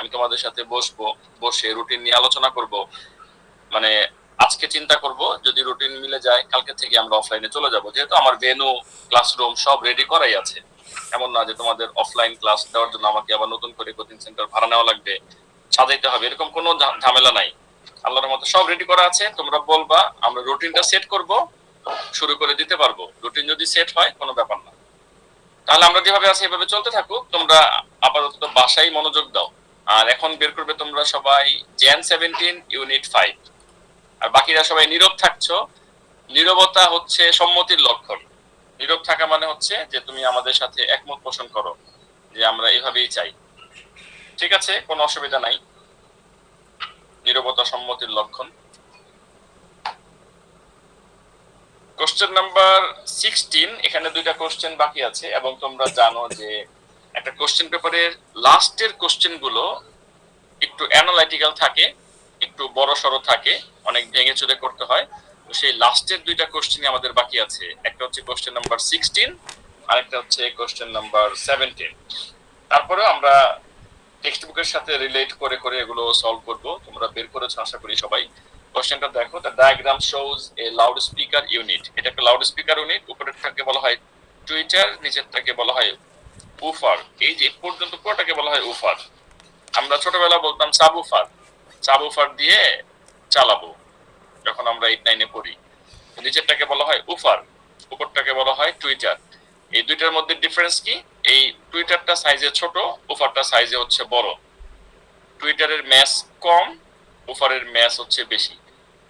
আমি তোমাদের সাথে বসবো, বসে রুটিন নিয়ে আলোচনা করব। মানে আজকে চিন্তা করব, যদি রুটিন মিলে যায় কালকে থেকে আমরা অফলাইনে চলে যাব, যেহেতু আমার ভেন্যু, ক্লাসরুম সব রেডি করাই আছে। এমন না যে তোমাদের অফলাইন ক্লাস দেওয়ার জন্য আমাকে আবার নতুন করে কোচিং সেন্টার ভাড়া নেওয়া লাগবে, সাজাইতে হবে, এরকম কোনো ঝামেলা নাই। আল্লাহর মতো সব রেডি করা আছে। তোমরা বলবা, আমরা রুটিনটা সেট করব, শুরু করে দিতে পারবো। রুটিন যদি সেট হয় কোনো ব্যাপার না। তাহলে আমরা যেভাবে আছি এভাবে চলতে থাকুক। তোমরা আপাতত বাসায় মনোযোগ দাও। আর এখন বের করবে তোমরা সবাই জেন 17 ইউনিট 5। আর বাকিরা সবাই নীরব থাকছো। নীরবতা হচ্ছে সম্মতির লক্ষণ। নীরব থাকা মানে হচ্ছে যে তুমি আমাদের সাথে একমত পোষণ করো যে আমরা এভাবেই চাই। ঠিক আছে, কোনো অসুবিধা নাই। নীরবতা সম্মতির লক্ষণ। কোশ্চেন নাম্বার 16, এখানে দুইটা কোশ্চেন বাকি আছে এবং তোমরা জানো যে একটা কোশ্চেন পেপারের লাস্টের কোশ্চেন গুলো একটু অ্যানালাইটিক্যাল থাকে, একটু বড় সড়ো থাকে, অনেক ভেঙে চুরে করতে হয়। তো সেই লাস্টের দুইটা কোশ্চেনই আমাদের বাকি আছে। একটা হচ্ছে কোশ্চেন নাম্বার 16, আর একটা হচ্ছে কোশ্চেন নাম্বার 17। তারপরে আমরা টেক্সট বুকের সাথে রিলেট করে করে এগুলো সলভ করব। তোমরা বের করেছো আশা করি সবাই। কোশ্চেনটা দেখো, the diagram shows A loud speaker unit. এটা একটা লাউড স্পিকার ইউনিট। উপরেরটাকে বলা হয় টুইটার, নিচেরটাকে বলা হয় উফার। এই যে পর্যন্ত পুরোটাকে বলা হয় উফার। আমরা ছোটবেলা বলতাম সাবউফার। সাবউফার দিয়ে চালাবো যখন আমরা 8-9 পড়ি। নিচেরটাকে বলা হয় উফার, উপরটাকে বলা হয় টুইটার। এই দুইটার মধ্যে ডিফারেন্স কি? এই টুইটারটা সাইজে ছোট, উফারটা সাইজে হচ্ছে বড়। টুইটারের ম্যাস কম, উফারের ম্যাস হচ্ছে বেশি।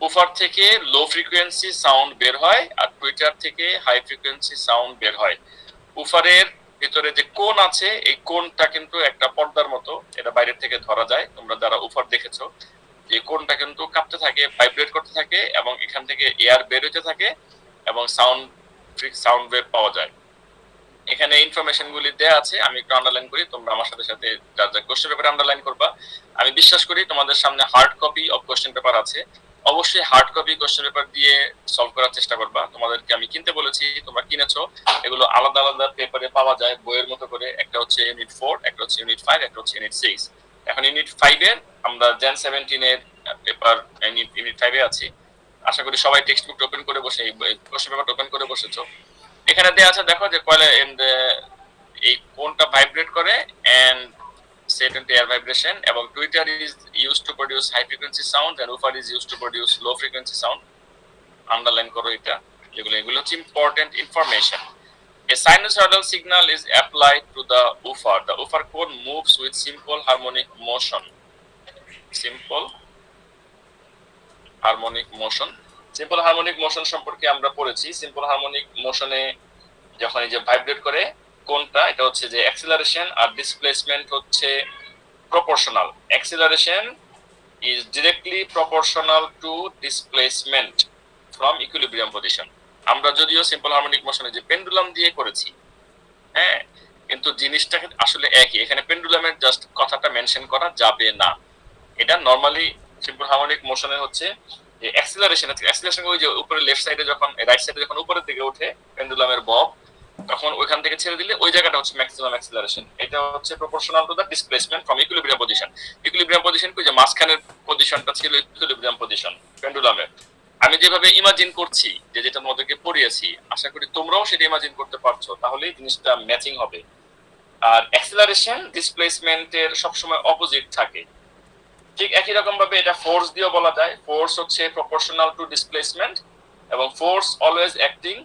উফার থেকে লো ফ্রিকোয়েন্সি সাউন্ড বের হয় আর টুইটার থেকে হাই ফ্রিকোয়েন্সি সাউন্ড বের হয়। উফারের ভিতরে যে কোণ আছে, এই কোণটা কিন্তু একটা পর্দার মতো, এটা বাইরের থেকে ধরা যায়। তোমরা যারা উফার দেখেছো, এই কোণটা কিন্তু কাঁপতে থাকে, ভাইব্রেট করতে থাকে এবং এখান থেকে এয়ার বের হতে থাকে এবং সাউন্ড ওয়েভ পাওয়া যায়। এখানে ইনফরমেশন গুলি দেয়া আছে, আমি একটু আন্ডারলাইন করি, তোমরা আমার সাথে সাথে যার যার কোশ্চেন পেপার আন্ডারলাইন করবা। আমি বিশ্বাস করি তোমাদের সামনে hard copy of question paper আছে, অবশ্যই হার্ড কপি কোশ্চেন পেপার দিয়ে সলভ করার চেষ্টা করবা। তোমাদেরকে আমি কিনতে বলেছি, তোমরা কিনেছো। এগুলো আলাদা আলাদা পেপারে পাওয়া যায় বইয়ের মতো করে। একটা হচ্ছে ইউনিট 4, একটা হচ্ছে ইউনিট 5, একটা হচ্ছে ইউনিট 6। এখন ইউনিট 5 এর আমরা জেন 17 এর পেপার ইউনিট 5 এ আছি। আশা করি সবাই টেক্সট বুক ওপেন করে বসে কোশ্চেন পেপার ওপেন করে বসেছো। এখানে দেয়া আছে, দেখো যে কয়লা এই কোনটা ভাইব্রেট করে and set into air vibration, এবং tweeter is used to produce high frequency sound and woofer is used to produce low frequency sound. Underline করো এটা, এগুলো হচ্ছে important information. A sinusoidal signal is applied to the woofer. The woofer cone moves with simple harmonic motion. Simple harmonic motion. Simple harmonic motion সম্পর্কে আমরা পড়েছি। Simple harmonic মোশনে যখন এই যে ভাইব্রেট করে কোনটা, এটা হচ্ছে যে অ্যাক্সিলারেশন আর ডিসপ্লেসমেন্ট হচ্ছে proportional. Acceleration is directly proportional to displacement from equilibrium position. আমরা যদিও সিম্পল হারমোনিক মোশনে যে পেন্ডুলাম দিয়ে করেছি, হ্যাঁ, কিন্তু জিনিসটা আসলে একই। এখানে পেন্ডুলামের জাস্ট কথাটা মেনশন করা যাবে না। এটা নরমালি সিম্পল হারমোনিক মোশনে হচ্ছে যে অ্যাক্সিলারেশন আছে। অ্যাক্সিলারেশন ওই যে উপরে লেফট সাইডে যখন, রাইট সাইডে যখন উপরের দিকে ওঠে পেন্ডুলামের বব, তখন ওইখান থেকে ছেড়ে দিলে ওই জায়গাটা হচ্ছে ম্যাক্সিমাম অ্যাক্সিলারেশন। এটা হচ্ছে proportional two the displacement from equilibrium position. Equilibrium position কি, যে মাঝখানের পজিশনটা ছিল ইকুইলিব্রিয়াম পজিশন পেন্ডুলামের। আমি যেভাবে ইমাজিন করছি, যে যেটা তোমাদেরকে পড়িয়েছি, আশা করি তোমরাও সেটা ইমাজিন করতে পারছো, তাহলেই জিনিসটা ম্যাচিং হবে। আর অ্যাক্সিলারেশন ডিসপ্লেসমেন্টের সবসময় অপোজিট থাকে। ঠিক একই রকম ভাবে এটা ফোর্স দিয়েও বলা যায়। ফোর্স হচ্ছে প্রপোর্শনাল টু ডিসপ্লেসমেন্ট এবং force always acting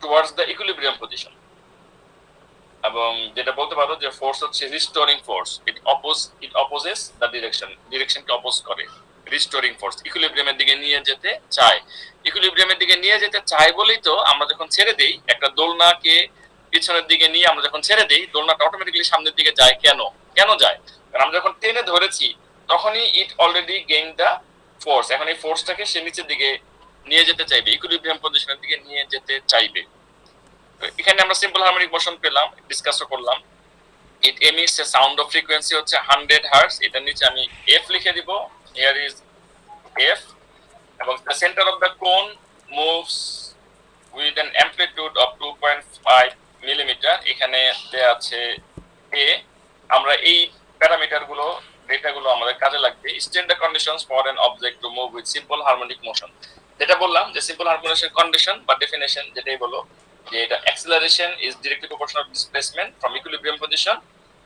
towards the equilibrium position. এবং যেটা বলতে পারো যে ফোর্স হচ্ছে restoring force, it opposes the ডিরেকশনকে অপোজ করে। রিস্টোরিং ফোর্স ইকুইলিব্রিয়ামের দিকে নিয়ে যেতে চায়। ইকুইলিব্রিয়ামের দিকে নিয়ে যেতে চায় বলেই তো আমরা যখন ছেড়ে দেই একটা দোলনাকে, পিছনের দিকে নিয়ে আমরা যখন ছেড়ে দেই, দোলনাটা অটোমেটিক্যালি সামনের দিকে যায়। কেন যায়? কারণ আমরা যখন টেনে ধরেছি তখনই ইট অলরেডি গেইন দ্য ফোর্স। এখন এই ফোর্সটাকে সে নিচের দিকে নিয়ে যেতে চাইবে, ইকুইলিব্রিয়াম পজিশনের দিকে নিয়ে যেতে চাইবে। এখানে আমরা সিম্পল হারমোনিক মোশন পেলাম, ডিসকাসও করলাম। It emits a sound of frequency হচ্ছে 100 হার্টজ। এটার নিচে আমি এফ লিখে দিব, হিয়ার ইজ এফ। এবং the centre of the cone moves with an amplitude of 2.5 millimetre. এখানে দেয়া আছে এ। আমরা এই প্যারামিটার গুলো ডেটাগুলো আমাদের কাজে লাগবে। State the conditions for an object to move with simple harmonic motion. যেটা বললাম যে সিম্পল হারমোনিক কন্ডিশন বা ডেফিনেশন যেটাই বলো যে এটা acceleration is directly proportional displacement from equilibrium position,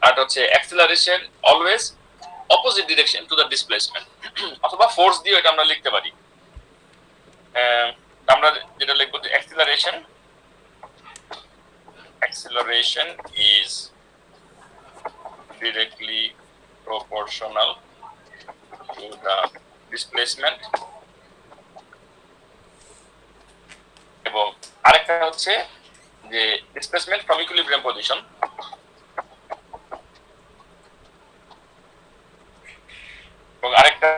আর হচ্ছে acceleration always opposite direction to the displacement. অথবা ফোর্স দিয়ে এটা আমরা লিখতে পারি। আমরা যেটা লিখবো যে acceleration is directly proportional to the displacement, এবং আরেকটা হচ্ছে যে displacement from equilibrium position, এবং আরেকটা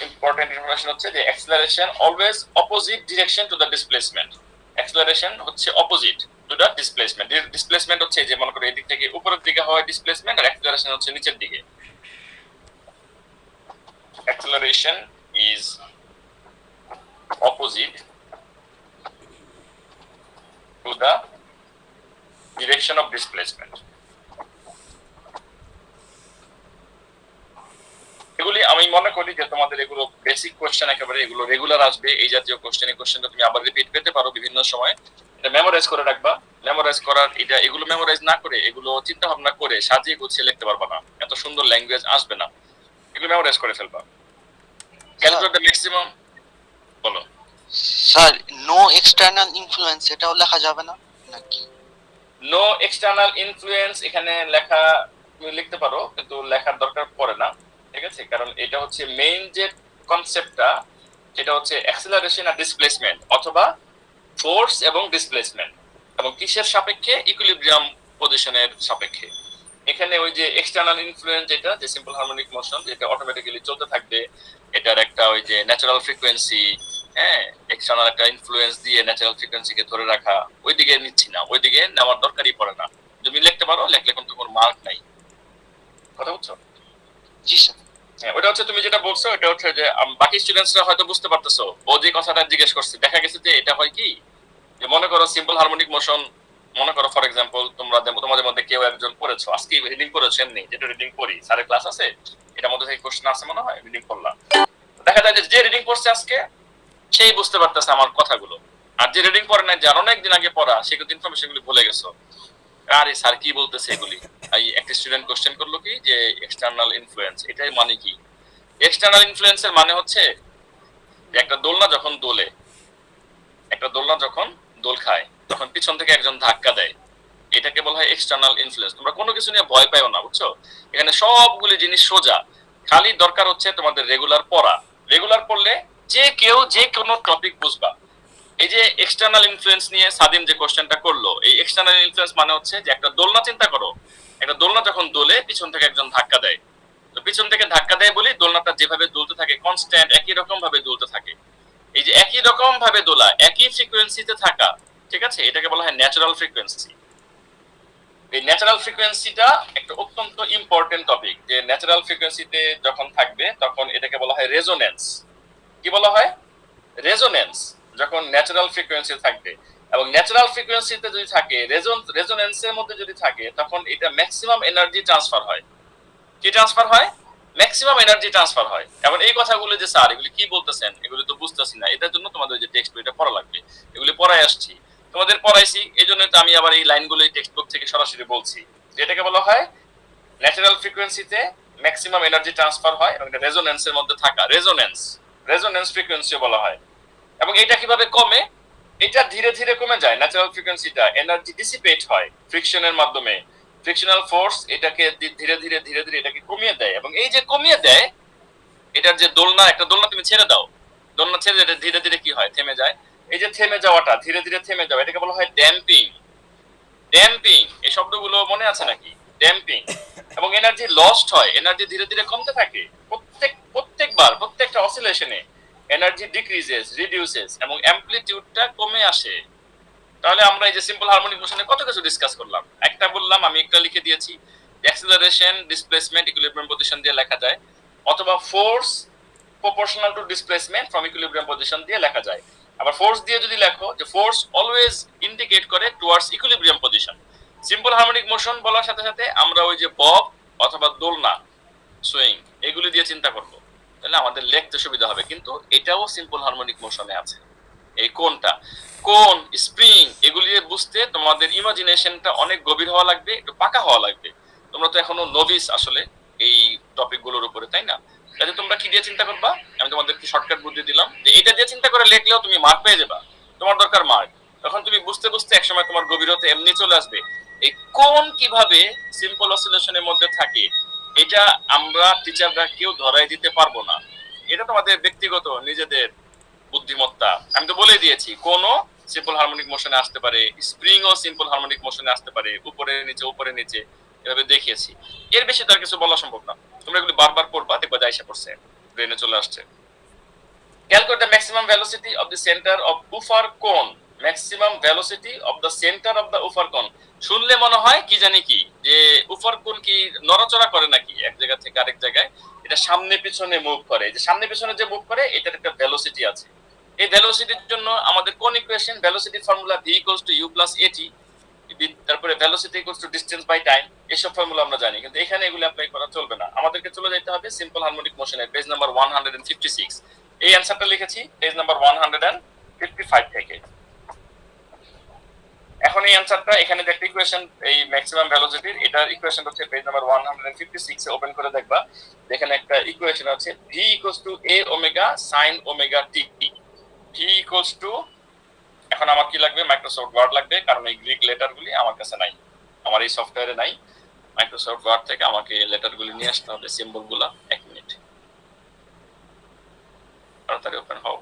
ইম্পর্টেন্ট ইনফরমেশন হচ্ছে যে acceleration always opposite direction to the displacement। acceleration হচ্ছে opposite to the displacement. Displacement হচ্ছে যে মনে করো এদিক থেকে উপরের দিকে হয় ডিসপ্লেসমেন্ট, আর acceleration হচ্ছে নিচের দিকে। acceleration is opposite to the direction of displacement। এগুলি আমি মনে করি যে তোমাদের এগুলো বেসিক কোশ্চেন, একেবারে এগুলো রেগুলার আসবে এই জাতীয় কোশ্চেন। এই কোশ্চেনটা তুমি আবার রিপিট পেতে পারো বিভিন্ন সময়। এটা মেমোরাইজ করে রাখবা। মেমোরাইজ করার এটা এগুলো মেমোরাইজ না করে এগুলো চিন্তা ভাবনা করে সাজিয়ে গুছিয়ে লিখতে পারবা না, এত সুন্দর ল্যাঙ্গুয়েজ আসবে না। এগুলো মেমোরাইজ করে ফেলবা। Calculate the maximum. বলো স্যার, নো এক্সটার্নাল ইনফ্লুয়েন্স এটাও লেখা যাবে না নাকি? নো এক্সটার্নাল ইনফ্লুয়েন্স এখানে লেখা তুমি লিখতে পারো, কিন্তু লেখার দরকার পড়ে না, ঠিক আছে? কারণ এটা হচ্ছে মেইন যে কনসেপ্টটা, সেটা হচ্ছে অ্যাক্সিলারেশন আর ডিসপ্লেসমেন্ট, অথবা ফোর্স এবং ডিসপ্লেসমেন্ট, এবং কিসের সাপেক্ষে? ইকুইলিব্রিয়াম পজিশনের সাপেক্ষে। এখানে ওই যে এক্সটার্নাল ইনফ্লুয়েন্স যেটা, যে সিম্পল হারমোনিক মোশন যেটা অটোমেটিক্যালি চলতে থাকবে, এটার একটা ওই যে ন্যাচারাল ফ্রিকোয়েন্সি, হ্যাঁ, এক্সটার্নাল একটা ইনফ্লুয়েন্স দিয়ে ন্যাচারাল ফ্রিকোয়েন্সিকে ধরে রাখা, ওইদিকে নিচ্ছি না, ওইদিকে নেওয়ার দরকারই পড়ে না। তুমি লিখতে পারো, লেখলে কিন্তু কোনো মার্ক নাই। কথা বুঝছো? জি স্যার। হ্যাঁ, ওটা হচ্ছে তুমি যেটা বলছো, এটা হচ্ছে যে বাকি স্টুডেন্টসরা হয়তো বুঝতে পারতেছো। ও যে কথাটা জিজ্ঞেস করছে, দেখা গেছে যে এটা হয় কি, যে মনে করো সিম্পল হারমোনিক মোশন, মনে করো ফর এক্সাম্পল তোমাদের মধ্যে কেউ একজন পড়েছো, আজকে রিডিং করেছো, এমনি যেটা রিডিং করি, স্যারের ক্লাস আছে, এটার মধ্যে থেকে কোশ্চেন আছে মনে হয়, রিডিং করলাম। দেখা যায় যে রিডিং করছে আজকে সেই বুঝতে পারতেছে আমার কথাগুলো, আর যে রিডিং পড়ে নাই, যার অনেকদিন আগে পড়া, সে কিন্তু ইনফরমেশন গুলো ভুলে গেছো। আরে স্যার কি বলতেছে এগুলি। এই একটা স্টুডেন্ট কোশ্চেন করলো কি যে এক্সটার্নাল ইনফ্লুয়েন্স, এটাই মানে কি? এক্সটার্নাল ইনফ্লুয়েন্সের মানে হচ্ছে যে একটা দোলনা যখন দোলে, একটা দোলনা যখন দোল খায়, তখন পিছন থেকে একজন ধাক্কা দেয়, এটাকে বলা হয় এক্সটার্নাল ইনফ্লুয়েন্স। তোমরা কোনো কিছু নিয়ে ভয় পাইও না, বুঝছো? এখানে সবগুলি জিনিস সোজা, খালি দরকার হচ্ছে তোমাদের রেগুলার পড়া। রেগুলার পড়লে যে কেউ যে কোনো টপিক বুঝবা। এই যে এক্সটার্নাল ইনফ্লুয়েন্স নিয়ে সাদিম যে কোশ্চেনটা করলো, এই এক্সটার্নাল ইনফ্লুয়েন্স মানে হচ্ছে যে একটা দোলনা চিন্তা করো, একটা দোলনা যখন দোলে পিছন থেকে একজন ধাক্কা দেয়, তো পিছন থেকে ধাক্কা দেয় বলি দোলনাটা যেভাবে দুলতে থাকে কনস্ট্যান্ট একই রকম ভাবে দুলতে থাকে। এই যে একই রকম ভাবে দোলা, একই ফ্রিকোয়েন্সিতে থাকা, ঠিক আছে, এটাকে বলা হয় ন্যাচারাল ফ্রিকোয়েন্সি। এই ন্যাচারাল ফ্রিকোয়েন্সিটা একটা অত্যন্ত ইম্পর্টেন্ট টপিক, যে ন্যাচারাল ফ্রিকোয়েন্সিতে যখন থাকবে তখন এটাকে বলা হয় রেজোনেন্স। কি বলা হয়? রেজোনেন্স। যখন ন্যাচারাল ফ্রিকোয়েন্সি থাকবে, এবং ন্যাচারাল ফ্রিকোয়েন্সিতে যদি থাকে, রেজোনেন্সের মধ্যে যদি থাকে, তখন এটা ম্যাক্সিমাম এনার্জি ট্রান্সফার হয়। কি ট্রান্সফার হয়? ম্যাক্সিমাম এনার্জি ট্রান্সফার হয়। এখন এই কথাগুলো যে স্যার এগুলি কি বলতেছেন, এগুলি তো বুঝতেছি না, এটার জন্য তোমাদের যে টেক্সট বইটা পড়া লাগবে। এগুলি পড়াই আসছি, তোমাদের পড়াইছি, এই জন্য তো আমি আবার এই লাইনগুলো টেক্সট বুক থেকে সরাসরি বলছি। যেটাকে বলা হয় ন্যাচারাল ফ্রিকোয়েন্সিতে ম্যাক্সিমাম এনার্জি ট্রান্সফার হয়, এবং এটা রেজোনেন্সের মধ্যে থাকা, রেজোনেন্স ফ্রিকোয়েন্সিও বলা হয়। এবং এটা কিভাবে কমে? এটা ধীরে ধীরে কমে যায়। ন্যাচারাল ফ্রিকোয়েন্সিটা এনার্জি ডিসিপেট হয় ফ্রিকশনের মাধ্যমে, ফ্রিকশনাল ফোর্স এটাকে ধীরে ধীরে ধীরে ধীরে এটাকে কমিয়ে দেয়। এবং এই যে কমিয়ে দেয়, এটার যে দোলনা, একটা দোলনা তুমি ছেড়ে দাও, দোলনা ছেড়ে এটা ধীরে ধীরে কি হয়? থেমে যায়। এই যে থেমে যাওয়াটা, ধীরে ধীরে থেমে যাওয়া, এটাকে বলা হয় ড্যাম্পিং। ড্যাম্পিং, এই শব্দগুলো মনে আছে নাকি? ড্যাম্পিং। এবং এনার্জি লস্ট হয়, এনার্জি ধীরে ধীরে কমতে থাকে, প্রত্যেকবার প্রত্যেকটা অসিলেশনে এনার্জি ডিক্রিজেস, রিডিউসেস, এবং অ্যামপ্লিটিউডটা কমে আসে। তাহলে আমরা এই যে সিম্পল হারমোনিক মোশনে কত কিছু ডিসকাস করলাম। একটা বললাম, আমি একটা লিখে দিয়েছি, অ্যাক্সিলারেশন ডিসপ্লেসমেন্ট ইকুইলিব্রিয়াম পজিশন দিয়ে লেখা যায়, অথবা force proportional to displacement from equilibrium position দিয়ে লেখা যায়। আবার ফোর্স দিয়ে যদি লেখো, যে ফোর্স অলওয়েজ ইন্ডিকেট করে towards equilibrium position. Simple harmonic motion বলার সাথে সাথে আমরা ওই যে বব অথবা দোলনা, সুইং, এগুলি দিয়ে চিন্তা করবো, তাহলে আমাদের লিখতে সুবিধা হবে। কিন্তু এটাও সিম্পল হারমোনিক মোশনে আছে। এই কোনটা, কোন, স্প্রিং, এগুলি বুঝতে তোমাদের ইমাজিনেশনটা অনেক গভীর হওয়া লাগবে, একটু পাকা হওয়া লাগবে। তোমরা তো এখনো নভিস আসলে এই টপিক গুলোর উপরে, তাই না? তাহলে তোমরা কি দিয়ে চিন্তা করবা? আমি তোমাদেরকে শর্টকাট বুদ্ধি দিলাম যে এটা দিয়ে চিন্তা করে লিখলেও তুমি মার্ক পেয়ে যাবা। তোমার দরকার মার্ক, তখন তুমি বুঝতে বুঝতে একসময় তোমার গভীরতা এমনি চলে আসবে। এই কোন কিভাবে সিম্পল অসিলেশনের মধ্যে থাকে, এটা আমরা টিচাররা কেউ ধরাই দিতে পারবো না। এটা তোমাদের ব্যক্তিগত নিজেদের বুদ্ধিমত্তা। আমি তো বলে দিয়েছি কোন সিম্পল হারমোনিক মোশনে আসতে পারে, স্প্রিং ও সিম্পল হারমোনিক মোশনে আসতে পারে, উপরে নিচে উপরে নিচে, এভাবে দেখিয়েছি। এর বেশি তো আর কিছু বলা সম্ভব না। তোমরা এগুলি বারবার পড়বা, দেখবা যা এসে পড়ছে, ব্রেনে চলে আসছে। Calculate the maximum velocity of the center of Ufar cone. Maximum velocity of the center of the Ufar cone. শুনলে মনে হয় কি জানি কি, যে উফার কোন কি নড়াচড়া করে নাকি এক জায়গা থেকে আরেক জায়গায়, এটা সামনে পিছনে মুভ করে। যে সামনে পিছনে যে মুভ করে, এটার একটা ভেলোসিটি আছে। এই ভেলোসিটির জন্য আমাদের কোন equation, velocity formula v = u + at, তারপরে ভেলোসিটি = ডিসটেন্স বাই টাইম, এসব ফর্মুলা আমরা জানি। কিন্তু এখানে এগুলো অ্যাপ্লাই করা চলবে না, আমাদেরকে চলে যেতে হবে সিম্পল হারমোনিক মোশনের পেজ নাম্বার 156। এই অ্যানসারটা লিখেছি পেজ নাম্বার 155 থেকে। এখন এই অ্যানসারটা এখানে যে একটা ইকুয়েশন, এই ম্যাক্সিমাম ভেলোসিটির, এটার ইকুয়েশন হচ্ছে পেজ নাম্বার 156 এ ওপেন করে দেখবা। এখানে একটা ইকুয়েশন আছে v = a omega sin omega t। v এখন আমার কি লাগবে, মাইক্রোসফট ওয়ার্ড লাগবে, কারণ এই গ্রিক লেটারগুলি আমার কাছে নাই, আমার এই সফটওয়্যারে নাই। মাইক্রোসফট ওয়ার্ড থেকে আমাকে লেটারগুলি নিয়ে আসতে হবে, সিম্বলগুলো। 1 মিনিট, তাড়াতাড়ি ওপেন হও।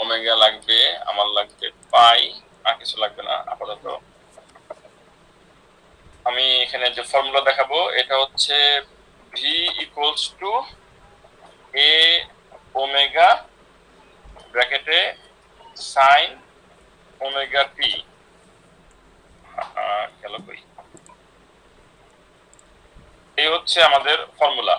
ওমেগা লাগবে, আমার লাগবে পাই, আর কিছু লাগবে না আপাতত। আমি এখানে যে ফর্মুলা দেখাবো, এটা হচ্ছে v = a ওমেগা ব্র্যাকেটে sin ওমেগা t। গেল কই? এই হচ্ছে আমাদের ফর্মুলা,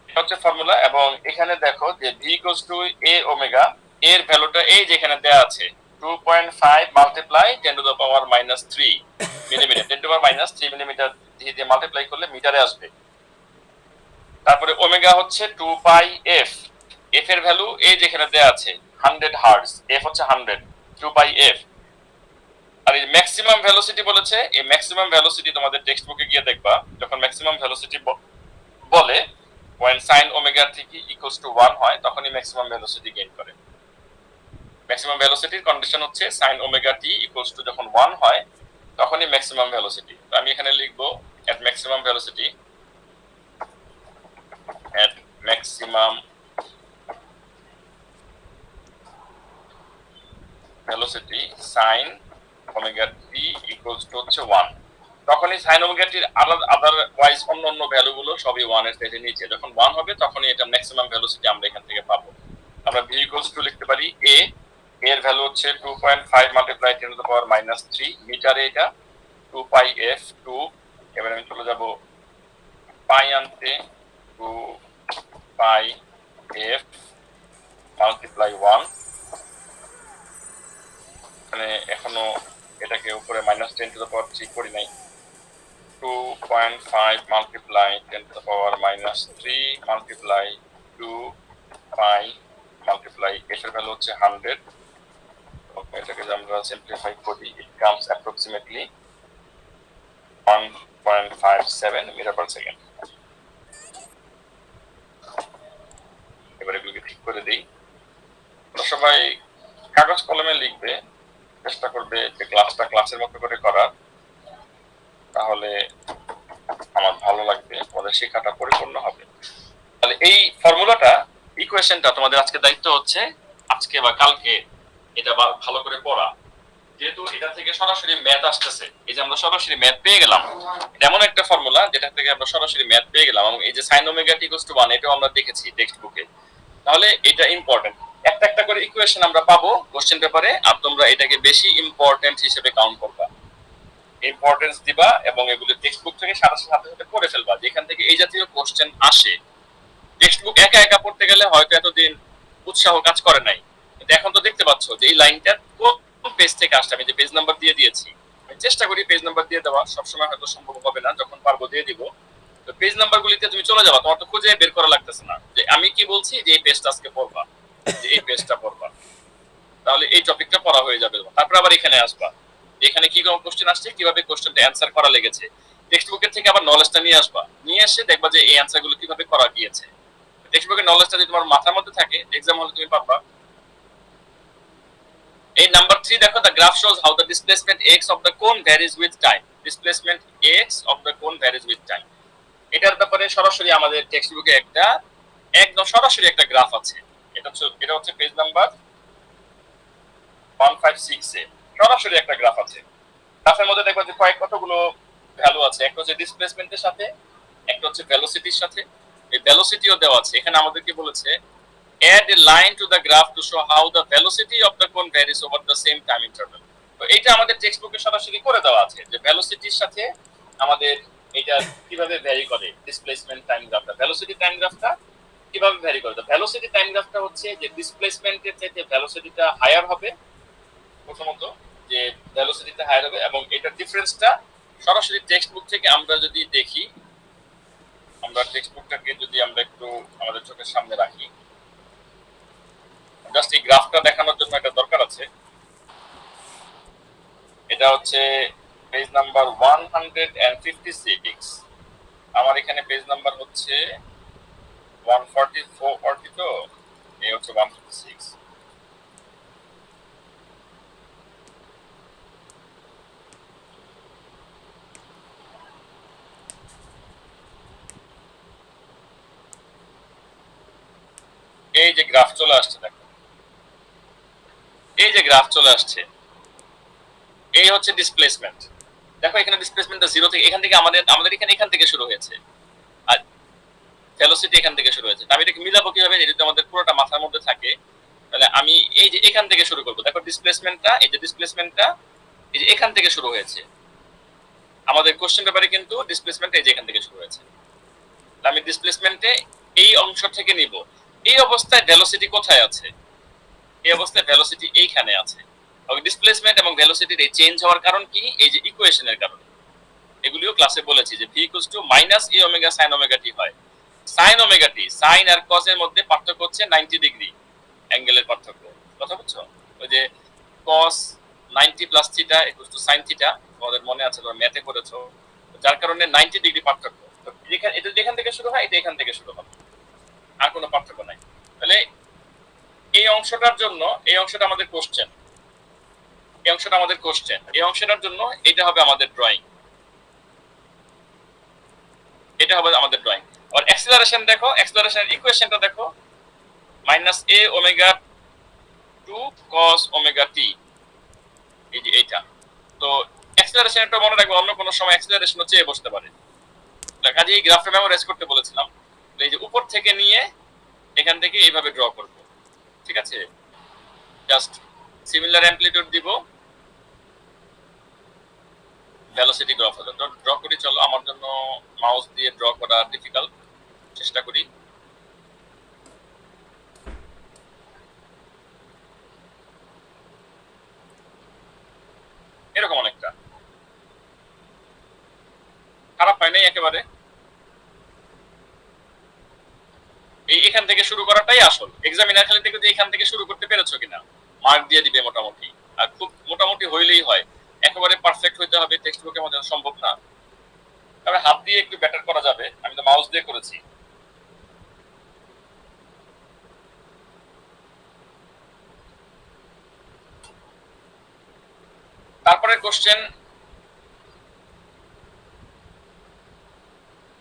এটা হচ্ছে ফর্মুলা। এবং এখানে দেখো যে v = a ওমেগা, এর ভ্যালুটা এই যেখানে দেয়া আছে 2.5 মাল্টিপ্লাই 10⁻³ মিলিমিটার, 10⁻³ মিলিমিটার দিয়ে মাল্টিপ্লাই করলে মিটারে আসবে। তারপরে ওমেগা হচ্ছে 2πf, f এর ভ্যালু এই যেখানে দেয়া আছে 100 হার্টজ, f হচ্ছে 100, 2πf। আর এই ম্যাক্সিমাম ভেলোসিটি বলেছে, এই ম্যাক্সিমাম ভেলোসিটি তোমাদের টেক্সট বুকে গিয়ে দেখবা, যখন ম্যাক্সিমাম ভেলোসিটি বলে when sin ওমেগা থেকে = 1 হয়, তখনই ম্যাক্সিমাম ভেলোসিটি গেইন করে। ম্যাক্সিমাম ভেলোসিটির কন্ডিশন হচ্ছে sin ওমেগা t = যখন 1 হয়, তখনই ম্যাক্সিমাম ভেলোসিটি। তো আমি এখানে লিখবো at maximum velocity, at maximum velocity sin omega t = 1, তখনই sin ওমেগা টির আদারওয়াইজ অন্য ভ্যালুগুলো সবই 1 এর থেকে নিচে। যখন 1 হবে, তখনই এটা ম্যাক্সিমাম ভেলোসিটি আমরা এখান থেকে পাবো। আমরা v = লিখতে পারি a, এর ভ্যালু হচ্ছে 2.5 মাল্টিপ্লাই 10⁻³ মিটারে, এটা 2πf 2। এবারে আমি চলে যাব পাই আনতে, 2πf মাল্টিপ্লাই 1। মানে এখনো এটাকে উপরে -10⁻³ করি নাই। 2.5 মাল্টিপ্লাই 10⁻³ মাল্টিপ্লাই 2π মাল্টিপ্লাই, f এর ভ্যালু হচ্ছে 100। এটাকে আমরা সিম্পলিফাই করি, it comes approximately 1.57 metre per second. এবার এগুলোকে ঠিক করে দিই। সবাই কাগজ কলমে লিখবে, চেষ্টা করবে যে ক্লাসটা ক্লাসের মতো করে করার, তাহলে আমার ভালো লাগবে, তোমাদের শেখাটা পরিপূর্ণ হবে। তাহলে এই ফর্মুলাটা, ইকুয়েশনটা তোমাদের আজকে দায়িত্ব হচ্ছে আজকে বা কালকে এটা ভালো করে পড়া। যেহেতু এটা থেকে সরাসরি ম্যাথ আসতেছে, এই যে আমরা সরাসরি ম্যাথ পেয়ে গেলাম, এমন একটা ফর্মুলা যেটা থেকে আমরা সরাসরি ম্যাথ পেয়ে গেলাম। এবং এই যে sin ওমেগা t = 1, এটাও আমরা দেখেছি টেক্সট বুকে। তাহলে এটা ইম্পর্টেন্ট, একটা একটা করে ইকুয়েশন আমরা পাবো কোশ্চেন পেপারে, আর তোমরা এটাকে বেশি ইম্পর্টেন্ট হিসেবে কাউন্ট করবা। ইম্পর্টেন্স দিবা এবং এগুলো টেক্সট বুক থেকে সাথে সাথে পড়ে ফেলবা। যেখান থেকে এই জাতীয় কোশ্চেন আসে, টেক্সট বুক একা একা পড়তে গেলে হয়তো এতদিন উৎসাহ কাজ করে নাই, কিন্তু এখন তো দেখতে পাচ্ছ যে এই লাইনটা কোন পেজ থেকে আসছে। আমি যে পেজ নাম্বার দিয়ে দিয়েছি, আমি চেষ্টা করি পেজ নাম্বার দিয়ে দেওয়া, সবসময় হয়তো সম্ভব হবে না, যখন পারবো দিয়ে দিব। তো পেজ নাম্বার গুলিতে তুমি চলে যাবা, তোমার তো খুঁজে বের করা লাগতেছে না যে আমি কি বলছি যে এই পেজটা আজকে পড়বা, যে এই পেজটা পড়বা, তাহলে এই টপিকটা পড়া হয়ে যাবে। তারপর আবার এখানে আসবা, এখানে কি কোন কোশ্চেন আসছে, কিভাবে কোশ্চেনটা অ্যানসার করা লেগেছে, টেক্সট বুকের থেকে আবার নলেজটা নিয়ে আসবা, নিয়ে এসে দেখবা যে এই অ্যানসার গুলো কিভাবে করা গিয়েছে। টেক্সট বুকের নলেজটা যদি তোমার মাথার মধ্যে থাকে, এক্সাম হলে তুমি পারবা। এই নাম্বার 3 দেখো, the graph shows how the displacement x of the cone varies with time. Displacement x of the cone varies with time. এটার ব্যাপারে সরাসরি আমাদের টেক্সট বুকে একটা একদম সরাসরি একটা গ্রাফ আছে। এটা হচ্ছে পেজ নাম্বার 156 এ সরাসরি একটা গ্রাফ আছে। গ্রাফের মধ্যে দেখবা যে কতগুলো ভ্যালু আছে, একটা হচ্ছে ডিসপ্লেসমেন্টের সাথে, একটা হচ্ছে ভেলোসিটির সাথে। এই ভেলোসিটিও দেওয়া আছে। এখানে আমাদেরকে বলেছে add a line to the graph to show how the velocity of the cone varies over the same time interval. তো এটা আমাদের টেক্সট বুকে সরাসরি করে দেওয়া আছে যে ভেলোসিটির সাথে আমাদের এটা কিভাবে ভ্যারি করে ডিসপ্লেসমেন্ট টাইম গ্রাফটা, ভেলোসিটি টাইম গ্রাফটা কিভাবে ভ্যারি করে। তো ভেলোসিটি টাইম গ্রাফটা হচ্ছে যে ডিসপ্লেসমেন্টের চাইতে ভেলোসিটিটা হায়ার হবে, প্রথমত যে ভেলোসিটিটা হায়ার হবে, এবং এটার ডিফারেন্সটা সরাসরি টেক্সট বুক থেকে আমরা যদি দেখি, আমরা টেক্সট বুকটাকে যদি আমরা একটু আমাদের চোখের সামনে রাখি, জাস্ট এই গ্রাফটা দেখানোর জন্য একটা দরকার আছে। এটা হচ্ছে পেজ নাম্বার 156, আমার এখানে পেজ নাম্বার হচ্ছে 144 তো এই হচ্ছে 156। এই যে গ্রাফ চলে আসছে, দেখো এই যে গ্রাফ চলে আসছে, এই হচ্ছে ডিসপ্লেসমেন্ট। দেখো এখানে ডিসপ্লেসমেন্টটা 0 থেকে, এখান থেকে আমাদের এখান থেকে শুরু হয়েছে, আর ভেলোসিটি এখান থেকে শুরু হয়েছে। আমি এটাকে মিলাবো কিভাবে, এটা যদি আমাদের পুরোটা মাথার মধ্যে থাকে, তাহলে আমি এই যে এখান থেকে শুরু করব। দেখো ডিসপ্লেসমেন্টটা, এই যে ডিসপ্লেসমেন্টটা এই যে এখান থেকে শুরু হয়েছে, আমাদের কোশ্চেন পেপারে কিন্তু ডিসপ্লেসমেন্ট এই যে এখান থেকে শুরু হয়েছে। আমি ডিসপ্লেসমেন্টে এই অংশ থেকে নিব। এই অবস্থায় ভেলোসিটি কোথায় আছে, এই অবস্থায় ভেলোসিটি এইখানে আছে। ডিসপ্লেসমেন্ট এবং ভেলোসিটির এই চেঞ্জ হওয়ার কারণ কি, এই যে ইকুয়েশনের কারণে। এগুলিও ক্লাসে বলেছি যে v equals to minus a omega sine omega t হয়। সাইন ওমেগা টি, সাইন আর কস এর মধ্যে পার্থক্য হচ্ছে 90 ডিগ্রি অ্যাঙ্গেলের পার্থক্য। কথা বুঝছো? ওই যে কস 90 plus theta equals to sine theta, তোমাদের মনে আছে, তোমরা ম্যাথে করেছো, যার কারণে 90 ডিগ্রি পার্থক্য। তো এটা যেখান থেকে শুরু হয়, এটা এখান থেকে শুরু হবে, আর কোনো পার্থক্য নাই। তাহলে এই অংশটার জন্য, এই অংশটা আমাদের কোশ্চেন, এই অংশটা আমাদের কোশ্চেন, এই অংশটার জন্য এটা হবে আমাদের ড্রয়িং, এটা হবে আমাদের ড্রয়িং। আর অ্যাক্সিলারেশন দেখো, অ্যাক্সিলারেশনের ইকুয়েশনটা দেখো, minus a omega 2 cos omega t, এই যে এইটা। তো অ্যাক্সিলারেশনটা মনে রাখবে, অন্য কোনো সময় অ্যাক্সিলারেশনও চেয়ে বসতে পারে। কাজে এই গ্রাফে মেমোরাইজ করতে বলেছিলাম। এই যে উপর থেকে নিয়ে এখান থেকে এইভাবে ড্র করব, ঠিক আছে? জাস্ট সিমিলার অ্যামপ্লিটিউড দিব, ভেলোসিটি গ্রাফ হলো। তো ড্র করি, চলো। আমার জন্য মাউস দিয়ে ড্র করা ডিফিকাল্ট, চেষ্টা করি। এরকম অনেকটা খারাপ হয় নাই একেবারে। এখান থেকে শুরু করাটাই আসল। এক্সামিনার খালি দেখবে যে এখান থেকে শুরু করতে পেরেছো কিনা, মার্ক দিয়ে দিবে মোটামুটি। আর খুব মোটামুটি হইলেই হয়, একেবারে পারফেক্ট হইতে হবে টেক্সট বুকের মধ্যে সম্ভব না। তবে হাত দিয়ে একটু বেটার করা যাবে, আমি তো মাউস দিয়ে করেছি। তারপরে কোশ্চেন,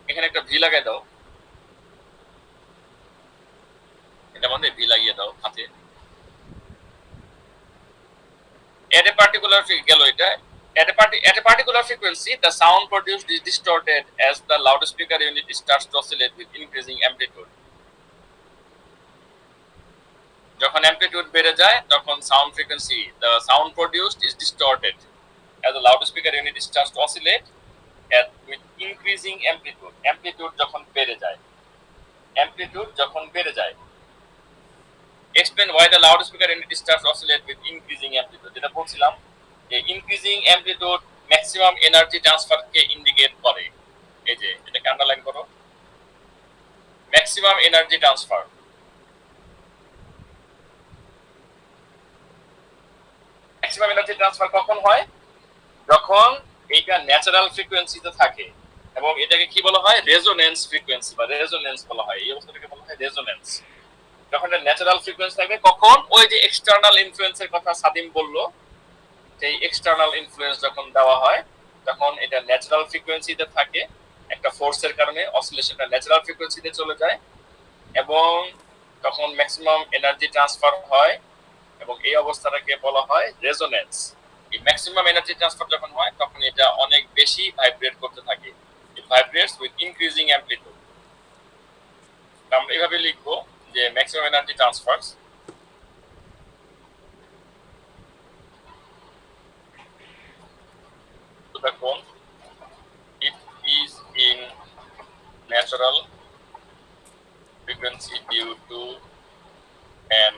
এখানে একটা ভি লাগাই দাও, এটা মধ্যে ভি লাগিয়ে দাও হাতে। At a particular গেল এটা, at a particular frequency the sound produced is distorted as the loudspeaker unit starts to oscillate with increasing amplitude. যখন অ্যামপ্লিটিউড বেড়ে যায় তখন sound frequency, the sound produced is distorted, as a loudspeaker unit starts to oscillate with increasing amplitude. Amplitude যখন বেড়ে যায়, amplitude যখন বেড়ে যায়। Explain why the loudspeaker unit starts to oscillate with increasing amplitude. যেটা বলছিলাম যে increasing amplitude maximum energy transfer কে indicate করে। এই যে এটাকে আন্ডারলাইন করো, maximum energy transfer। Maximum energy transfer কখন হয়? যখন এইটা ন্যাচারাল ফ্রিকোয়েন্সিতে থাকে, এবং এটাকে কি বলা হয়? রেজোনেন্স ফ্রিকোয়েন্সি বা রেজোনেন্স বলা হয়। এই অবস্থাটাকে বলা হয় রেজোনেন্স। যখন এটা ন্যাচারাল ফ্রিকোয়েন্সি থাকবে, কখন? ওই যে এক্সটার্নাল ইনফ্লুয়েন্সের কথা সাদিম বললো, সেই এক্সটার্নাল ইনফ্লুয়েন্স যখন দেওয়া হয় তখন এটা ন্যাচারাল ফ্রিকোয়েন্সিতে থাকে, একটা ফোর্সের কারণে অসিলেশনটা ন্যাচারাল ফ্রিকোয়েন্সিতে চলে যায়, এবং তখন ম্যাক্সিমাম এনার্জি ট্রান্সফার হয়, এবং এই অবস্থাটাকে বলা হয় রেজোনেন্স। এই ম্যাক্সিমাম এনার্জি ট্রান্সফার যখন হয় তখন এটা অনেক বেশি ভাইব্রেট করতে থাকে, it vibrates with increasing amplitude. আমরা এইভাবে লিখবো যে maximum energy transfers to the cone, it is in natural frequency due to an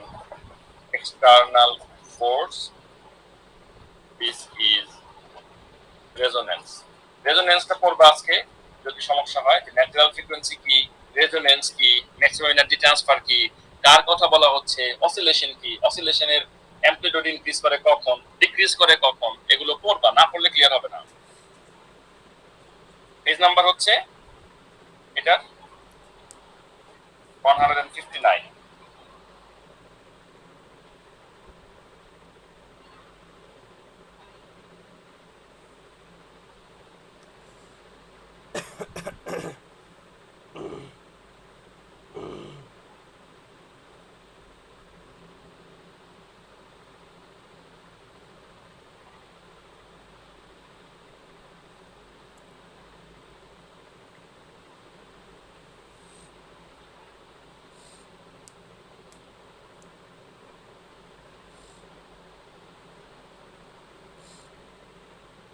external force. This is resonance. রেজোনেন্সটা পড়বো আজকে, যদি সমস্যা হয় যে ন্যাচারাল ফ্রিকোয়েন্সি কি, রেজোনেন্স কি, ম্যাক্সিমাম এনার্জি ট্রান্সফার কি, কার কথা বলা হচ্ছে, অসিলেশন কি, অসিলেশনের অ্যামপ্লিটিউড ইনক্রিজ করে কখন, ডিক্রিজ করে কখন, এগুলো পড়বা, না পড়লে ক্লিয়ার হবে না। পেজ নাম্বার হচ্ছে এটা 159।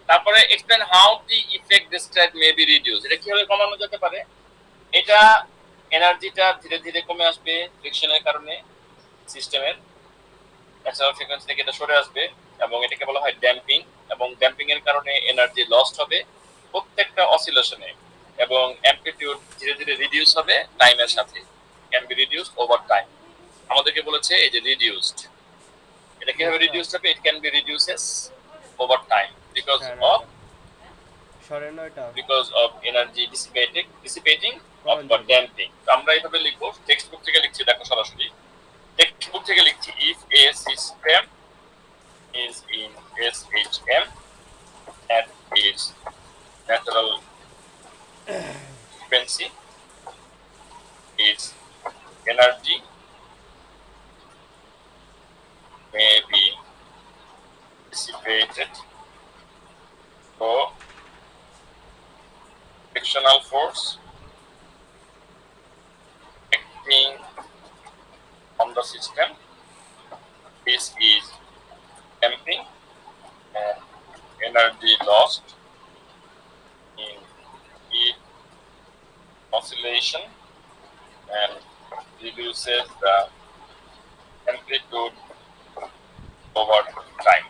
তারপরে explain how the effect describe may be reduce. এটা কিভাবে কমানো যেতে পারে? এটা এনার্জিটা ধীরে ধীরে কমে আসবে ফ্রিকশনের কারণে, সিস্টেমের ন্যাচারাল ফ্রিকোয়েন্সি থেকে এটা সরে আসবে, এবং এটাকে বলা হয় ড্যাম্পিং, এবং ড্যাম্পিং এর কারণে এনার্জি লস্ট হবে প্রত্যেকটা অসিলেশনে, এবং অ্যামপ্লিটিউড ধীরে ধীরে রিডিউস হবে টাইমের সাথে, can be reduced over time. আমাদেরকে বলেছে এই যে রিডিউসড, এটা কিভাবে রিডিউসড হবে? It can be reduces over time because of energy dissipating or damping. আমরা এইভাবে লিখবো, টেক্সট বুক থেকে লিখছি, দেখো সরাসরি টেক্সট বুক থেকে লিখছি, if a system is in SHM at its natural frequency, its energy may be dissipated through frictional force acting on the system. This is damping and energy lost in heat oscillation and reduces the amplitude over time.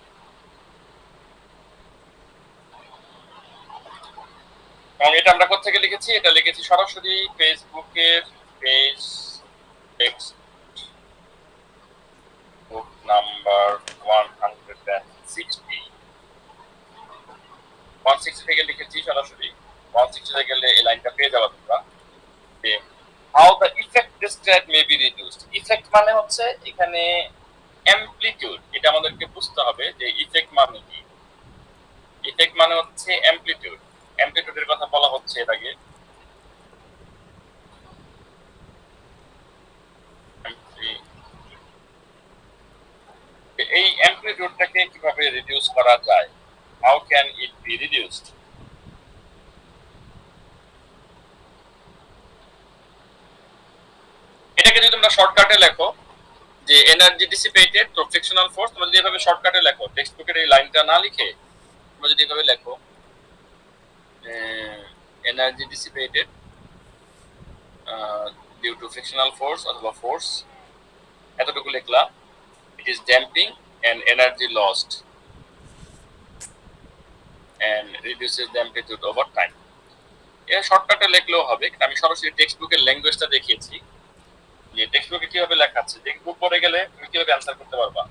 এবং এটা আমরা কোথা থেকে লিখেছি? এটা লিখেছি সরাসরি ফেসবুকের পেজ টেক্সট বুক নাম্বার 160 থেকে লিখেছি সরাসরি। 160 গেলে এই লাইনটা পেয়ে যাবে তোমরা, যে how the effect describe may be reduced. Effect মানে হচ্ছে এখানে অ্যামপ্লিটিউড, এটা আমাদেরকে বুঝতে হবে যে ইফেক্ট মানে কি। ইফেক্ট মানে হচ্ছে অ্যামপ্লিটিউড, অ্যামপ্লিটিউডের কথা বলা হচ্ছে এর আগে। এই অ্যামপ্লিটিউডটাকে কিভাবে রিডিউস করা যায়? How can it be reduced? এটাকে যদি তোমরা শর্টকাটে লেখো যে energy dissipated through frictional force, তোমরা যদি এভাবে শর্টকাটে লেখো, টেক্সট বুকের এই লাইনটা না লিখে তোমরা যদি এভাবে লেখো energy dissipated due to frictional force অথবা ফোর্স, এতটুকু লিখলা। It is damping and energy lost and reduces the amplitude over time. এর শর্টকাটে লিখলেও হবে, আমি সরাসরি টেক্সট বুকের ল্যাঙ্গুয়েজটা দেখিয়েছি যে টেক্সট বুকে কিভাবে লেখা আছে। টেক্সট বুক পড়ে গেলে তুমি কিভাবে অ্যান্সার করতে পারবা।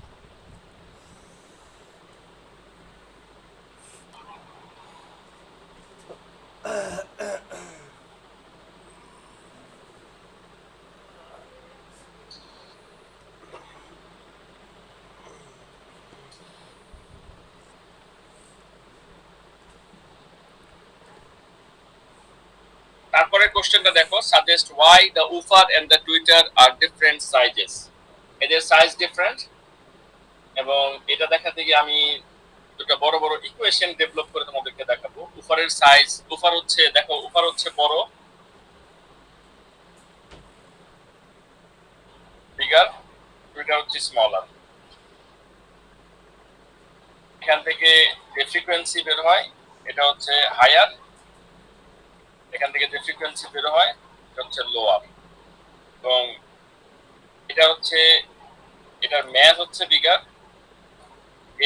তারপরে কোশ্চেনটা দেখো, suggest why the woofer and the tweeter are different sizes. এদের সাইজ ডিফারেন্ট, এবং এটা দেখাতে গিয়ে আমি দুটো বড় বড় ইকুয়েশন ডেভেলপ করে তোমাদেরকে দেখাবো। উফারের সাইজ, উফার হচ্ছে দেখো, উফার হচ্ছে বড়, বিগার, টুইটার হচ্ছে স্মলার। এখান থেকে যে ফ্রিকোয়েন্সি বের হয় এটা হচ্ছে হায়ার, এখান থেকে যে ফ্রিকোয়েন্সি বের হয় এটা হচ্ছে লোয়ার, এবং এটা হচ্ছে, এটার ম্যাস হচ্ছে বিগার,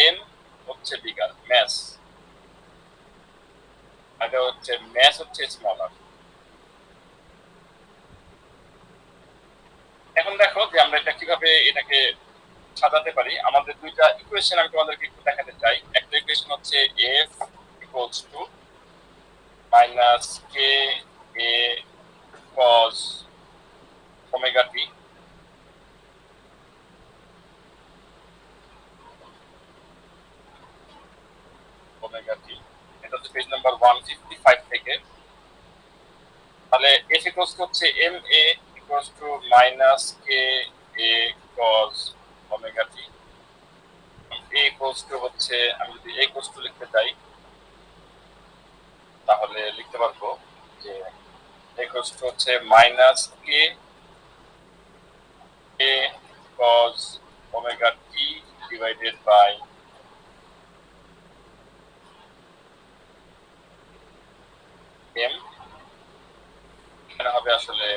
এম হচ্ছে বিগার ম্যাস, আর এটা হচ্ছে ম্যাস হচ্ছে স্মলার। এখন দেখো যে আমরা এটা কিভাবে এটাকে সাজাতে পারি। আমাদের দুইটা ইকুয়েশন আমি তোমাদেরকে একটু দেখাতে চাই। একটা ইকুয়েশন হচ্ছে F equals to minus k a cos omega t, omega t, এটা হচ্ছে পেজ নাম্বার 155 থেকে। তাহলে এফ ইকুয়ালস টু হচ্ছে m a equals to minus k a cos omega t, a equals to হচ্ছে, আমি যদি এ ইকুয়ালস টু লিখতে চাই তাহলে লিখতে পারবো যে ইকুয়ালস টু হচ্ছে minus k a cos omega t divided by m. এখানে হবে আসলে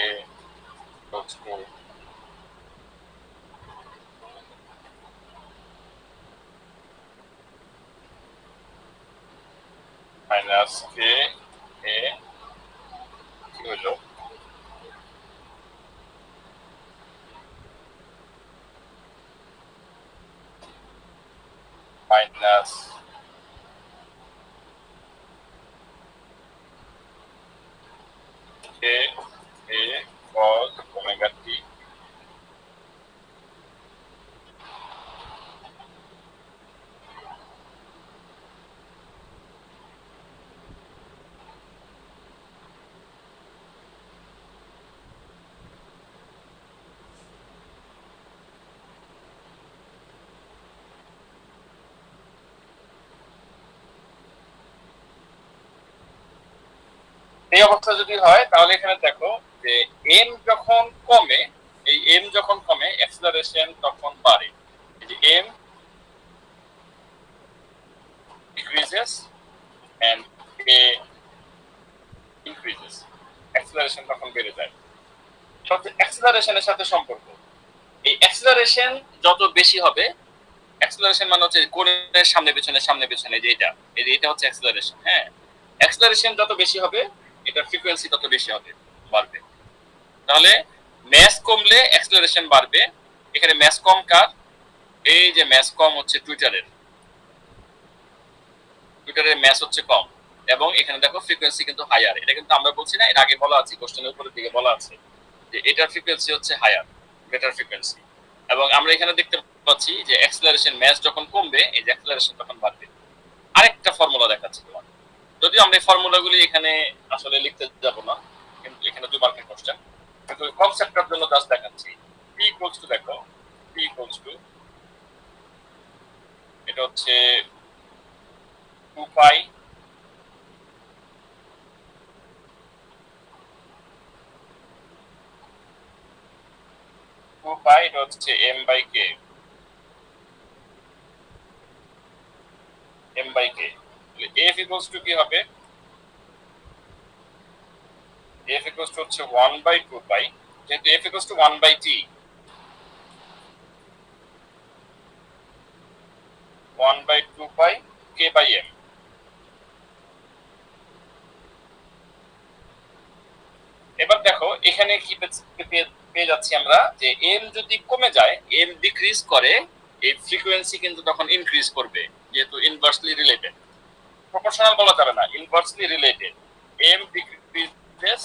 a equals to minus k a কি হলো minus k a cos omega t. এই অবস্থা যদি হয় তাহলে এখানে দেখো যে এম যখন কমে, এই এম যখন কমে অ্যাক্সিলারেশন তখন বাড়ে। এই যে m decreases and a increases, acceleration তখন বেড়ে যায়। সবচেয়ে অ্যাক্সিলারেশনের সাথে সম্পর্ক, এই অ্যাক্সিলারেশন যত বেশি হবে, অ্যাক্সিলারেশন মানে হচ্ছে কোণের সামনে পেছনে সামনে পেছনে, যে এটা, এই যে এটা হচ্ছে অ্যাক্সিলারেশন। হ্যাঁ, অ্যাক্সিলারেশন যত বেশি হবে এটার ফ্রিকোয়েন্সি তত বেশি হবে, বাড়বে। তাহলে ম্যাস কমলে অ্যাক্সিলারেশন বাড়বে। এখানে ম্যাস কম কার? এই যে ম্যাস কম হচ্ছে টুইটারের, টুইটারের ম্যাস হচ্ছে কম, এবং এখানে দেখো ফ্রিকোয়েন্সি কিন্তু হায়ার। এটা কিন্তু আমরা বলছি না, এর আগে বলা আছে, কোশ্চেনের উপরের দিকে বলা আছে যে এটার ফ্রিকোয়েন্সি হচ্ছে হায়ার, বেটার ফ্রিকোয়েন্সি। এবং আমরা এখানে দেখতে পাচ্ছি যে অ্যাক্সিলারেশন ম্যাস যখন কমবে এই যে অ্যাক্সিলারেশন তখন বাড়বে। আরেকটা ফর্মুলা দেখাচ্ছি তোমার, যদিও আমরা এই ফর্মুলাগুলি এখানে আসলে লিখতে যাব না, কিন্তু এখানে 2 মার্কের কোশ্চেন, কিন্তু কনসেপ্টের জন্য জাস্ট দেখাচ্ছি। পি ইকুয়ালস টু দেখো, পি ইকুয়ালস টু, এটা হচ্ছে 2 পাই 2 পাই, এটা হচ্ছে m by k. By k. F equals to কি হবে? এফ ইকুয়ালস টু হচ্ছে 1 বাই 2 পাই, যেহেতু এফ ইকুয়ালস টু 1 বাই টি, 1 by 2 pi k by m. এবার দেখো এখানে কি পেয়ে যাচ্ছি আমরা, যে এম যদি কমে যায়, এম ডিক্রিজ করে, এই ফ্রিকোয়েন্সি কিন্তু তখন ইনক্রিজ করবে, যেহেতু ইনভার্সলি রিলেটেড। প্রপোর্শনাল বলা যাবে না, inversely related. M decreases,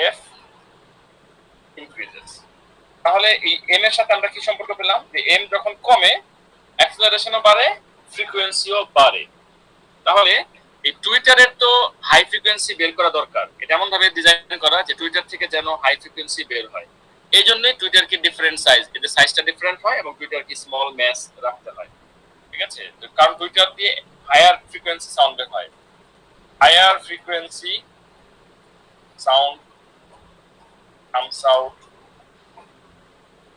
f increases. তাহলে এই এম এর সাথে আমরা কি সম্পর্ক পেলাম, যে এম যখন কমে অ্যাক্সেলারেশনও বাড়ে, ফ্রিকোয়েন্সিও বাড়ে। তাহলে এই টুইটারের তো হাই ফ্রিকোয়েন্সি বের করা দরকার, এটা এমন ভাবে ডিজাইন করা যে টুইটার থেকে যেন হাই ফ্রিকোয়েন্সি বের হয়। এই জন্যই টুইটারকে ডিফারেন্ট সাইজ, এদের সাইজটা ডিফারেন্ট হয় এবং টুইটারকে স্মল ম্যাস রাখতে হয়। ঠিক আছে, কারণ টুইটার দিয়ে হায়ার ফ্রিকোয়েন্সি সাউন্ড বের হয়। Higher frequency sound comes out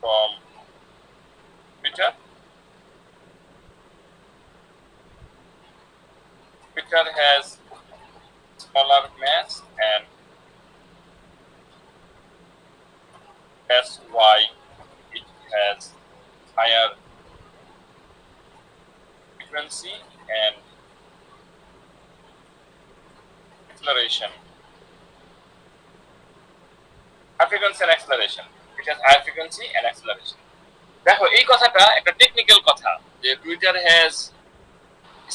from Twitter. Twitter has smaller mass, and that's why it has higher frequency and acceleration. High frequency and acceleration. It has higher frequency and acceleration. দেখো এই কথাটা একটা technical কথা, যে Twitter has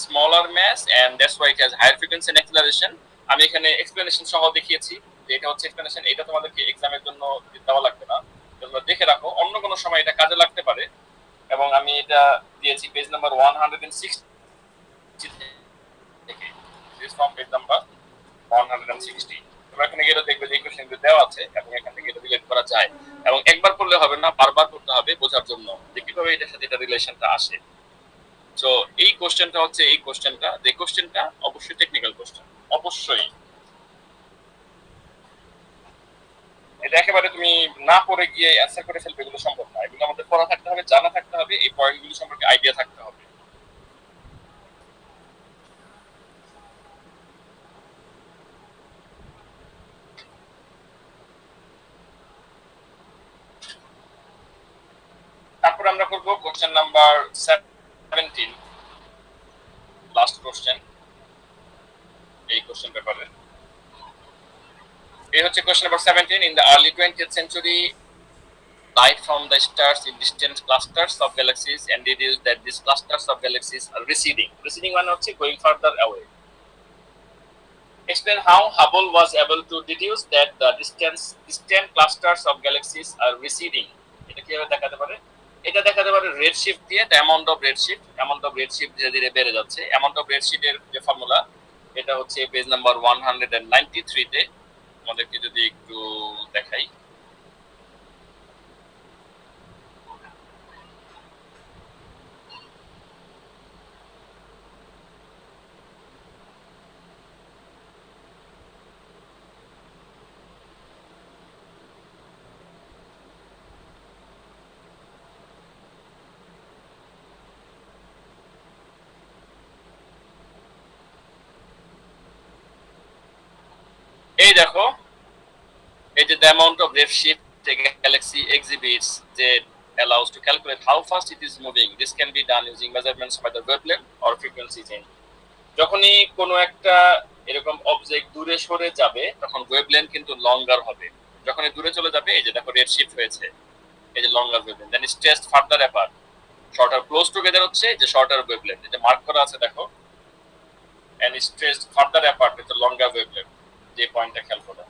smaller mass and that's why it has higher frequency and acceleration. আমি এখানে explanation সহ দেখিয়েছি, যে এটা হচ্ছে এক্সপ্লেনেশন, এটা তোমাদেরকে এক্সামের জন্য দেওয়া লাগবে না, তোমরা দেখে রাখো, অন্য কোনো সময় এটা কাজে লাগতে পারে। এবং আমি এটা দিয়েছি পেজ নাম্বার 160 থেকে, দিস ফ্রম পেজ নাম্বার 160। তোমরা এখানে গিয়ে দেখবে যে এই কোশ্চেনগুলো দেওয়া আছে এবং এখান থেকে এটা রিলেট করা যায়, এবং একবার করলে হবে না, বারবার করতে হবে বোঝার জন্য যে কিভাবে এটার সাথে এটা রিলেশনটা আসে। সো এই কোশ্চেনটা হচ্ছে, এই কোশ্চেনটা, যে কোশ্চেনটা অবশ্যই টেকনিক্যাল কোশ্চেন, অবশ্যই এটা একেবারে তুমি না পড়ে গিয়ে অ্যানসার করে ফেলবে, এগুলো সম্ভব না। এগুলো আমাদের পড়া থাকতে হবে, জানা থাকতে হবে, এই পয়েন্টগুলো সম্পর্কে আইডিয়া থাকতে হবে। তারপর আমরা করব কোশ্চেন নাম্বার 17, লাস্ট কোশ্চেন এই কোশ্চেন পেপারে। এই হচ্ছে question number 17। In the early 20th century, light from the stars in distant clusters of galaxies and deduced that these clusters of galaxies are receding. Receding মানে হচ্ছে going further away. Explain how Hubble was able to deduce that the distant clusters of galaxies are receding. এটা কিভাবে দেখাতে পারে? এটা দেখাতে পারে redshift দিয়ে, the amount of redshift, amount of redshift ধীরে ধীরে বেড়ে যাচ্ছে। অ্যামাউন্ট অফ রেডশিফটের যে ফর্মুলা, এটা হচ্ছে পেজ নাম্বার 193 তে। আমাদেরকে যদি একটু দেখাই, এই দেখো, এই যে the amount of redshift the galaxy exhibits that allows to calculate how fast it is moving. This can be done using measurements by the wavelength or frequency change. যখনই কোনো একটা এরকম অবজেক্ট দূরে সরে যাবে, তখন ওয়েভলেন্থ কিন্তু লঙ্গার হবে। যখনই দূরে চলে যাবে, এই যে দেখো রেড শিফট হয়েছে, এই যে longer wavelength. Then stretched further apart, shorter close together হচ্ছে যে শর্টার ওয়েভলেন্থ, এই যে মার্ক করা আছে দেখো, এন্ড স্ট্রেসড ফার্দার অ্যাপার্ট হচ্ছে লঙ্গার ওয়েভলেন্থ। যে পয়েন্টটা খেয়াল করো,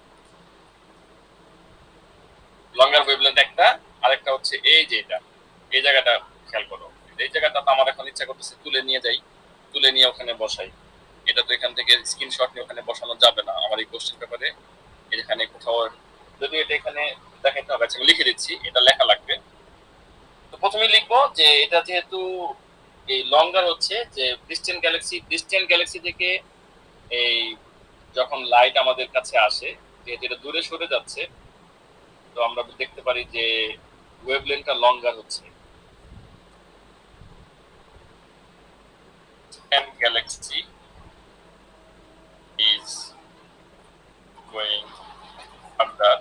লঙ্গার ওয়েভলেন্থ একটা, আরেকটা হচ্ছে এই যে এটা, এই জায়গাটা খেয়াল করো। এই জায়গাটা তো আমার এখন ইচ্ছা করতেছে তুলে নিয়ে যাই, তুলে নিয়ে ওখানে বসাই। এটা তো এখান থেকে স্ক্রিনশট নিয়ে ওখানে বসানো যাবে না আমার এই কোশ্চেন পেপারে। এখানে কোথাও যদি এটা এখানে দেখাতে হবে, আমি লিখে দিচ্ছি, এটা লেখা লাগবে। তো প্রথমেই লিখবো যে এটা যেহেতু এই লঙ্গার হচ্ছে যে ডিস্টেন্ট গ্যালাক্সি থেকে এই যখন লাইট আমাদের কাছে আসে, যেহেতু এটা দূরে সরে যাচ্ছে, তো আমরা দেখতে পারি যে ওয়েভলেন্থটা লঙ্গার হচ্ছে। and galaxy is going further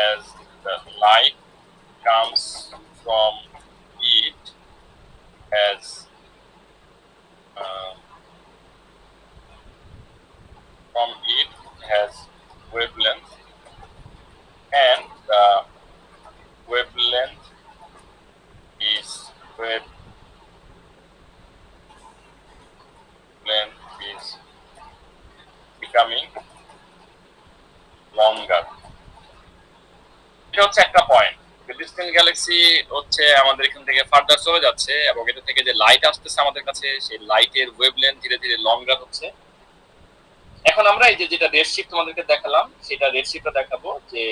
as the light comes from it as uh, from it has wavelength and the wavelength is becoming longer. এটা হচ্ছে একটা পয়েন্ট। ডিস্টেন্ট গ্যালাক্সি হচ্ছে আমাদের এখান থেকে ফার্দার চলে যাচ্ছে এবং এটা থেকে যে লাইট আসতেছে আমাদের কাছে সেই লাইটের ওয়েভলেন্থ ধীরে ধীরে লঙ্গার হচ্ছে। এখন আমরা এই যে যেটা রেডশিফট তোমাদেরকে দেখালাম সেটা রেডশিফটটা দেখাবো যে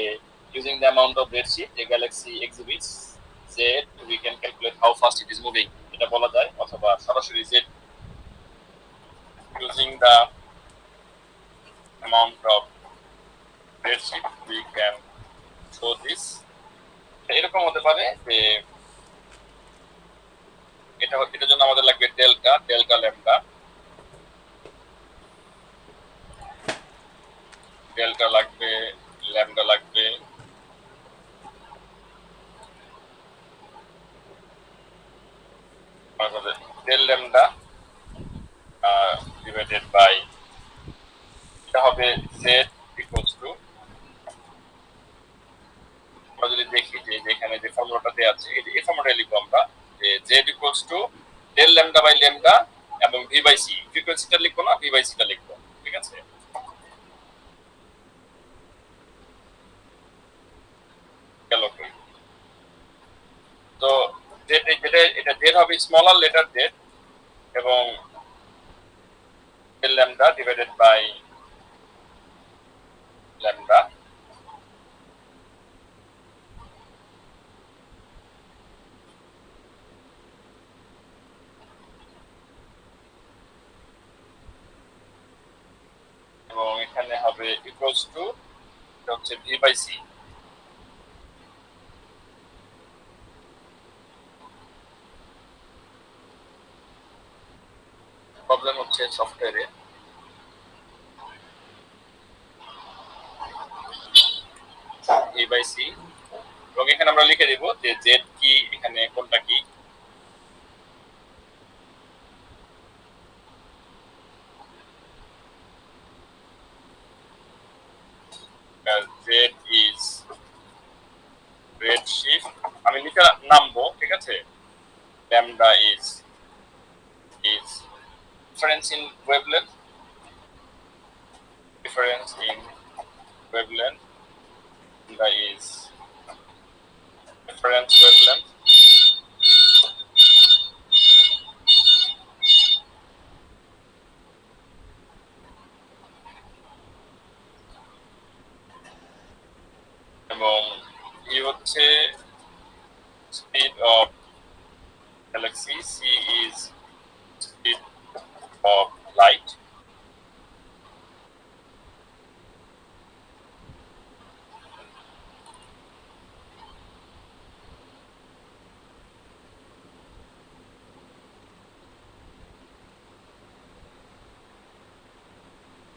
using the amount of redshift a galaxy exhibits যে we can calculate how fast it is moving, এটা বলা যায়, অথবা সরাসরি যে using the amount of redshift we can show this. এরকম হতে পারে যে এটার জন্য আমাদের লাগবে ডেল্টা ল্যামডা, ডেল্টা লাগবে, ল্যামডা লাগবে, ডেল ল্যামডা ডিভাইডেড বাই এটা হবে জেড ইকুয়ালস টু, আমরা যদি দেখি যে এখানে যে ফর্মুলাটা দেওয়া আছে এই ফর্মুলাটা লিখবো আমরা যে z equals to del lambda by lambda এবং ভি বাই সি, ফ্রিকোয়েন্সিটা লিখবো না, ভি বাই সিটা লিখবো, ঠিক আছে। তো এটা জেড হবে স্মলার লেটার জেড এবং del lambda divided by lambda এবং এখানে হবে ইকুয়ালস টু এটা হচ্ছে ভি বাই সি। প্রবলেম হচ্ছে সফটওয়্যারে ভি বাই সি এবং এখানে আমরা লিখে দিব যে জেড কি, এখানে কোনটা কি, জেড ইজ redshift, আমি লিখে নামবো, ঠিক আছে। lambda is difference in wavelength, lambda is difference wavelength, এবং এই হচ্ছে speed of galaxy, c is speed of light,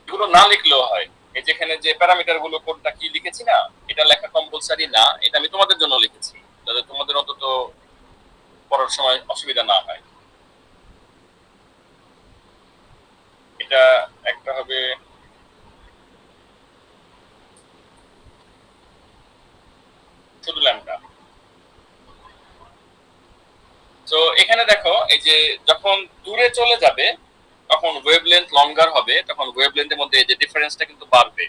এগুলো না লিখলেও হয়। এই যেখানে যে প্যারামিটার গুলো কোনটা কি লিখেছি না, এটা লেখা কম্পালসারি না, এটা আমি তোমাদের জন্য লিখেছি যাতে তোমাদের অন্তত পড়ার সময় অসুবিধা না হয়। এটা একটা হবে শুধু ল্যামডা। তো এখানে দেখো এই যে যখন দূরে চলে যাবে তখন ওয়েভলেন্থ লঙ্গার হবে, তখন ওয়েভলেন্থের মধ্যে এই যে ডিফারেন্সটা কিন্তু বাড়বে,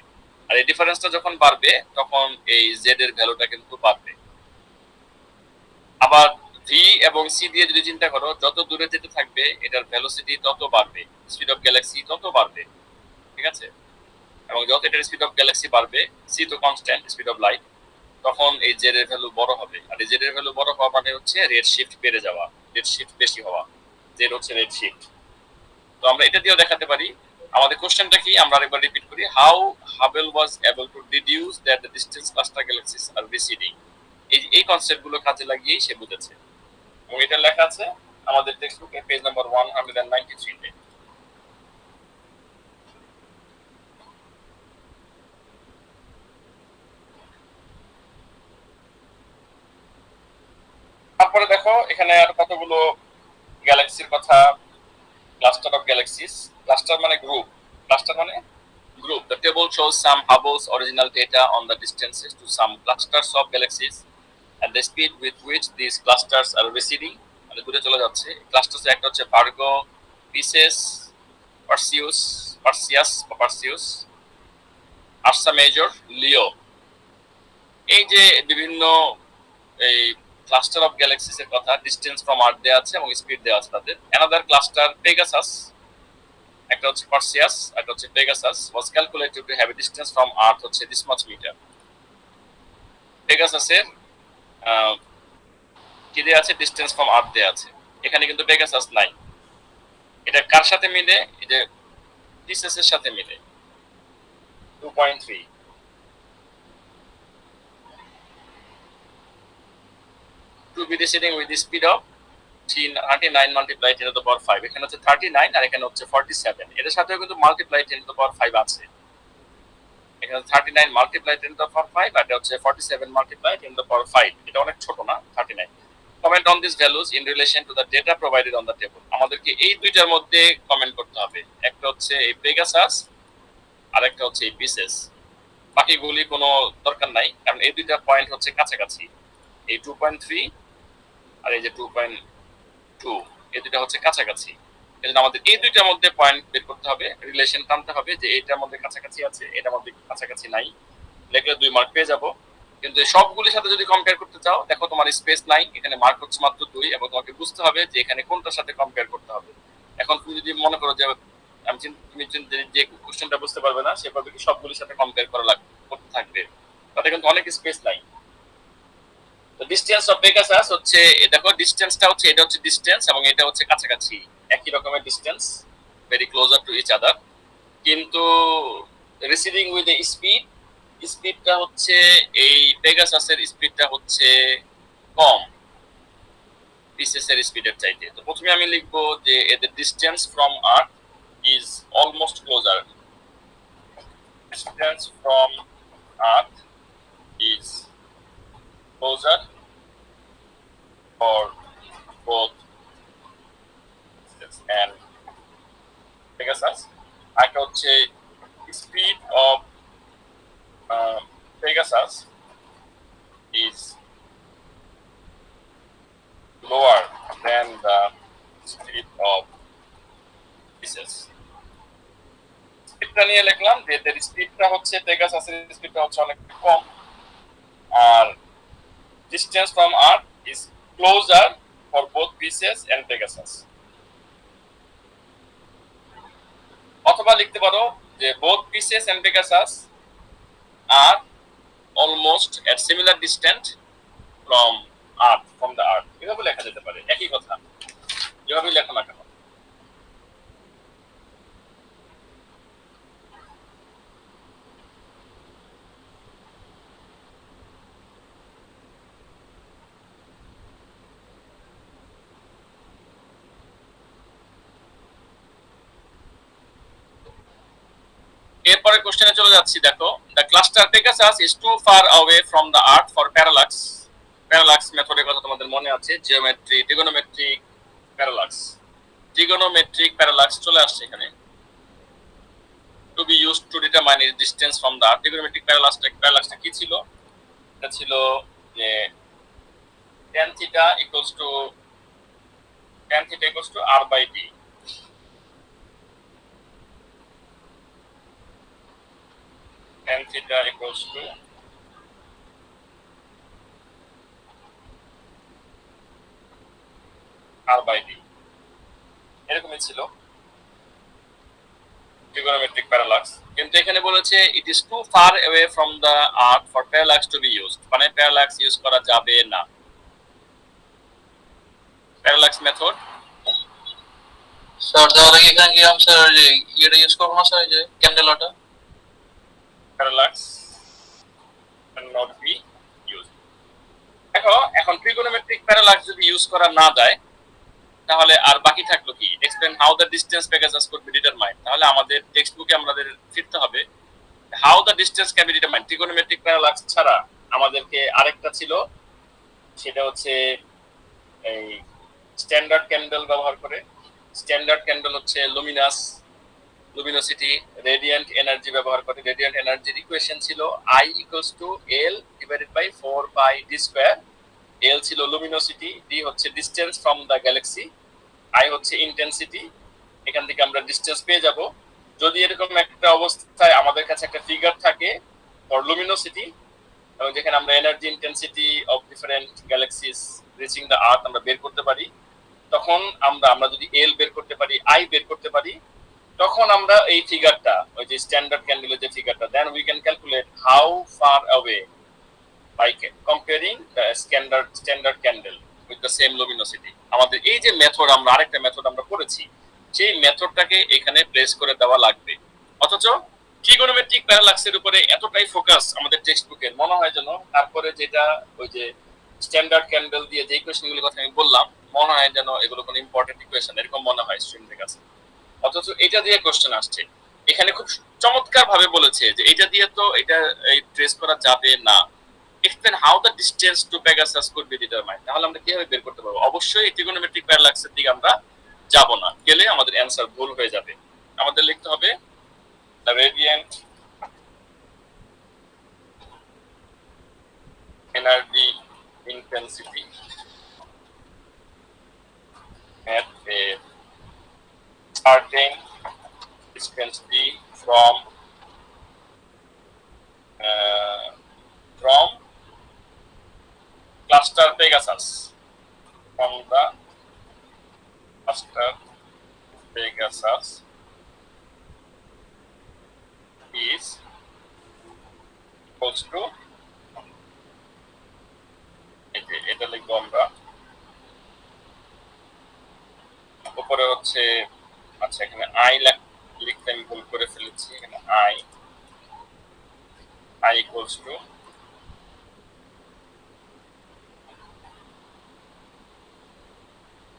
আর এই ডিফারেন্সটা যখন বাড়বে তখন এই জেড এর ভ্যালুটা কিন্তু বাড়বে। আবার ভি এবং সি দিয়ে যদি চিন্তা করো, যত দূরে যেতে থাকবে এটার ভেলোসিটি তত বাড়বে, স্পিড অফ গ্যালাক্সি তত বাড়বে, ঠিক আছে। এবং যত এটার স্পিড অফ গ্যালাক্সি বাড়বে, সি তো কনস্ট্যান্ট স্পিড অফ লাইট, তখন এই জেড এর ভ্যালু বড় হবে, আর এই জেড এর ভ্যালু বড় হওয়া মানে হচ্ছে রেড শিফট বেড়ে যাওয়া, রেড শিফট বেশি হওয়া, জেড হচ্ছে রেড শিফট। তো আমরা এটা দিয়েও দেখাতে পারি। আমাদের কোশ্চেনটা কি আমরা আরেকবার রিপিট করি, how Hubble was able to deduce that the distance cluster galaxies are receding. এই কনসেপ্ট গুলো কাজে লাগিয়েই সে বুঝেছে এবং এটা লেখা আছে আমাদের টেক্সট বুকে পেজ নাম্বার 193 তে। তারপরে দেখো এখানে আর কতগুলো গ্যালাক্সির কথা, ক্লাস্টার অফ গ্যালাক্সিস। ক্লাস্টার মানে গ্রুপ, ক্লাস্টার মানে group. The table shows some Hubble's original data on the distances to some clusters of galaxies and the speed with which these clusters are receding. মানে দূরে চলে যাচ্ছে। Clusters একটা হচ্ছে Virgo, Pisces, Perseus, Ursa Major, Leo. এই যে বিভিন্ন এই ক্লাস্টার অফ গ্যালাক্সিস এর কথা, ডিসটেন্স ফ্রম আর্থ দেওয়া আছে এবং স্পিড দেওয়া আছে তাদের। অ্যানাদার ক্লাস্টার পেগাসাস, একটা হচ্ছে পার্সিয়াস, একটা হচ্ছে Pegasus, was calculated to have a distance from earth হচ্ছে this much meter. পেগাসাসের কি দেয়া আছে? ডিসটেন্স ফ্রম আর্থ দেয়া আছে। এখানে কিন্তু পেগাসাস নাই। এটা কার সাথে মিলে? এই যে পিসেস এর সাথে মিলে 2.3 to be receding with the speed of 39 multiplied 10 to the power 5. এখানে হচ্ছে 39 আর এখানে হচ্ছে 47। এর সাথেও কিন্তু মাল্টিপ্লাই 10 to the power 5 আছে। এখানে 39 মাল্টিপ্লাই 10 to the power 5 আর এটা হচ্ছে 47 মাল্টিপ্লাই 10 to the power 5। এটা অনেক ছোট না 39। Comment on this values in relation to the data provided on the table. আমাদেরকে এই দুইটার মধ্যে কমেন্ট করতে হবে। একটা হচ্ছে এই পেগাসাস আর একটা হচ্ছে এই পিসেস। বাকিগুলি কোনো দরকার নাই, কারণ এই দুইটা পয়েন্ট হচ্ছে কাছাকাছি। এই 2.3 আর এই যে 2.2, এই দুইটা হচ্ছে কাছাকাছি। এজন্য আমাদের এই দুইটার মধ্যে পয়েন্ট বের করতে হবে, রিলেশন টানতে হবে যে এইটার মধ্যে কাছাকাছি আছে, এটার মধ্যে কাছাকাছি নাই। লিখলে 2 মার্ক পেয়ে যাব। কিন্তু এই সবগুলির সাথে যদি কম্পেয়ার করতে চাও, দেখো তোমার স্পেস নাই, এখানে মার্ক হচ্ছে মাত্র 2 এবং তোমাকে বুঝতে হবে যে এখানে কোনটার সাথে কম্পেয়ার করতে হবে। এখন তুমি যদি মনে করো যে তুমি যে কোশ্চেনটা বুঝতে পারবে না, সেভাবে কি সবগুলির সাথে কম্পেয়ার করা করতে থাকবে, তাতে কিন্তু অনেক স্পেস নাই। তো ডিসটেন্স অফ পেগাসাস হচ্ছে, দেখো ডিসটেন্সটা হচ্ছে, এটা হচ্ছে ডিসটেন্স এবং এটা হচ্ছে কাছাকাছি, একই রকমের distance, very closer to each other. কিন্তু রিসিভিং উইথ এ স্পিড, স্পিডটা হচ্ছে এই পেগাসাসের স্পিডটা হচ্ছে কম পিসেসের স্পিডের চাইতে। তো প্রথমে আমি লিখবো যে এদের distance from earth is almost closer. Distance from earth is closer for both and Pegasus. একটা হচ্ছে speed of Pegasus is lower than the speed of Pisces. স্পিডটা নিয়ে লিখলাম যে এদের স্পিডটা হচ্ছে, পেগাসাসের স্পিডটা হচ্ছে অনেক কম, আর distance from Earth is closer for both Pisces and Pegasus. অথবা লিখতে পারো যে both Pisces and Pegasus are almost at similar distance from Earth, from the Earth. এভাবে লেখা যেতে পারে, একই কথা যেভাবে লেখা না কেন। এরপরে কোশ্চেনে চলে যাচ্ছি। দেখো, the cluster Pegasus is too far away from the earth for parallax. Parallax মেথডের কথা তোমাদের মনে আছে, geometry, trigonometric parallax. Trigonometric parallax চলে আসছে এখানে। To be used to determine is distance from the earth. Trigonometric প্যারালাক্সটা কি ছিল? এটা ছিল যে tan theta equals to r by d। tan theta equals to r by d, এরকমই ছিল trigonometric parallax। কিন্তু এখানে বলেছে it is too far away from the earth for parallax to be used, মানে parallax ইউজ করা যাবে না। parallax method sir তাহলে এখানে কি আমি স্যার এটা ইউজ করব না স্যার, যে ক্যান্ডেলাটা? parallax cannot be used। দেখো এখন trigonometric parallax যদি ইউজ করা না যায়, তাহলে আর বাকি থাকলো কি, explain how the distance Pegasus could be determined. তাহলে আমাদের টেক্সট বুকে আমাদের ফিরতে হবে how the distance can be determined. Trigonometric parallax ছাড়া আমাদেরকে আরেকটা ছিল, সেটা হচ্ছে এই স্ট্যান্ডার্ড ক্যান্ডেল ব্যবহার করে। স্ট্যান্ডার্ড ক্যান্ডেল হচ্ছে লুমিনোসিটি, রেডিয়েন্ট এনার্জি ব্যবহার করে। রেডিয়েন্ট এনার্জির ইকুয়েশন ছিল I equals to L divided by 4 pi d square. L ছিল লুমিনোসিটি, D হচ্ছে distance from the galaxy, I হচ্ছে ইন্টেন্সিটি। এখান থেকে আমরা ডিসটেন্স পেয়ে যাব। যদি এরকম একটা অবস্থায় আমাদের কাছে একটা ফিগার থাকে ফর লুমিনোসিটি, এবং যেখানে আমরা energy intensity of different galaxies reaching the earth আমরা বের করতে পারি, তখন আমরা যদি এল বের করতে পারি, আই বের করতে পারি, তখন আমরা এই ফিগারটা, ওই যে স্ট্যান্ডার্ড ক্যান্ডেলের যে ফিগারটা, then we can calculate how far away by comparing the standard candle with the same luminosity. আমাদের এই যে মেথড, আমরা আরেকটা মেথড আমরা করেছি, সেই মেথডটাকে এখানে প্লেস করে দেওয়া লাগবে। অথচ ট্রিগোনোমেট্রিক প্যারালাক্সের উপরে এতটাই ফোকাস আমাদের টেক্সট বুকের, মনে হয় যেন তারপরে যেটা ওই যে স্ট্যান্ডার্ড ক্যান্ডেল দিয়ে যে ইকুয়েশনগুলোর কথা আমি বললাম, মনে হয় যেন এগুলো কোনো ইম্পর্টেন্ট ইকুয়েশন, এরকম মনে হয় স্টুডেন্টদের কাছে। অথচ এটা দিয়ে কোশ্চেন আসছে। এখানে খুব চমৎকার ভাবে বলেছে যে এটা দিয়ে তো এটা ট্রেস করা যাবে না। Explain how the distance to Pegasus could be determined. তাহলে আমরা কিভাবে বের করতে পারবো? অবশ্যই ট্রিগোনোমেট্রিক প্যারালাক্সের দিকে আমরা যাব না, গেলে আমাদের অ্যান্সার ভুল হয়ে যাবে। আমাদের লিখতে হবে the radiant energy intensity at a certain distance d from cluster Pegasus, from the cluster Pegasus is equals to, এটা লিখবো আমরা উপরে হচ্ছে, আচ্ছা এখানে আই লিখতে আমি ভুল করে ফেলেছি, এখানে আই ইকুয়ালস টু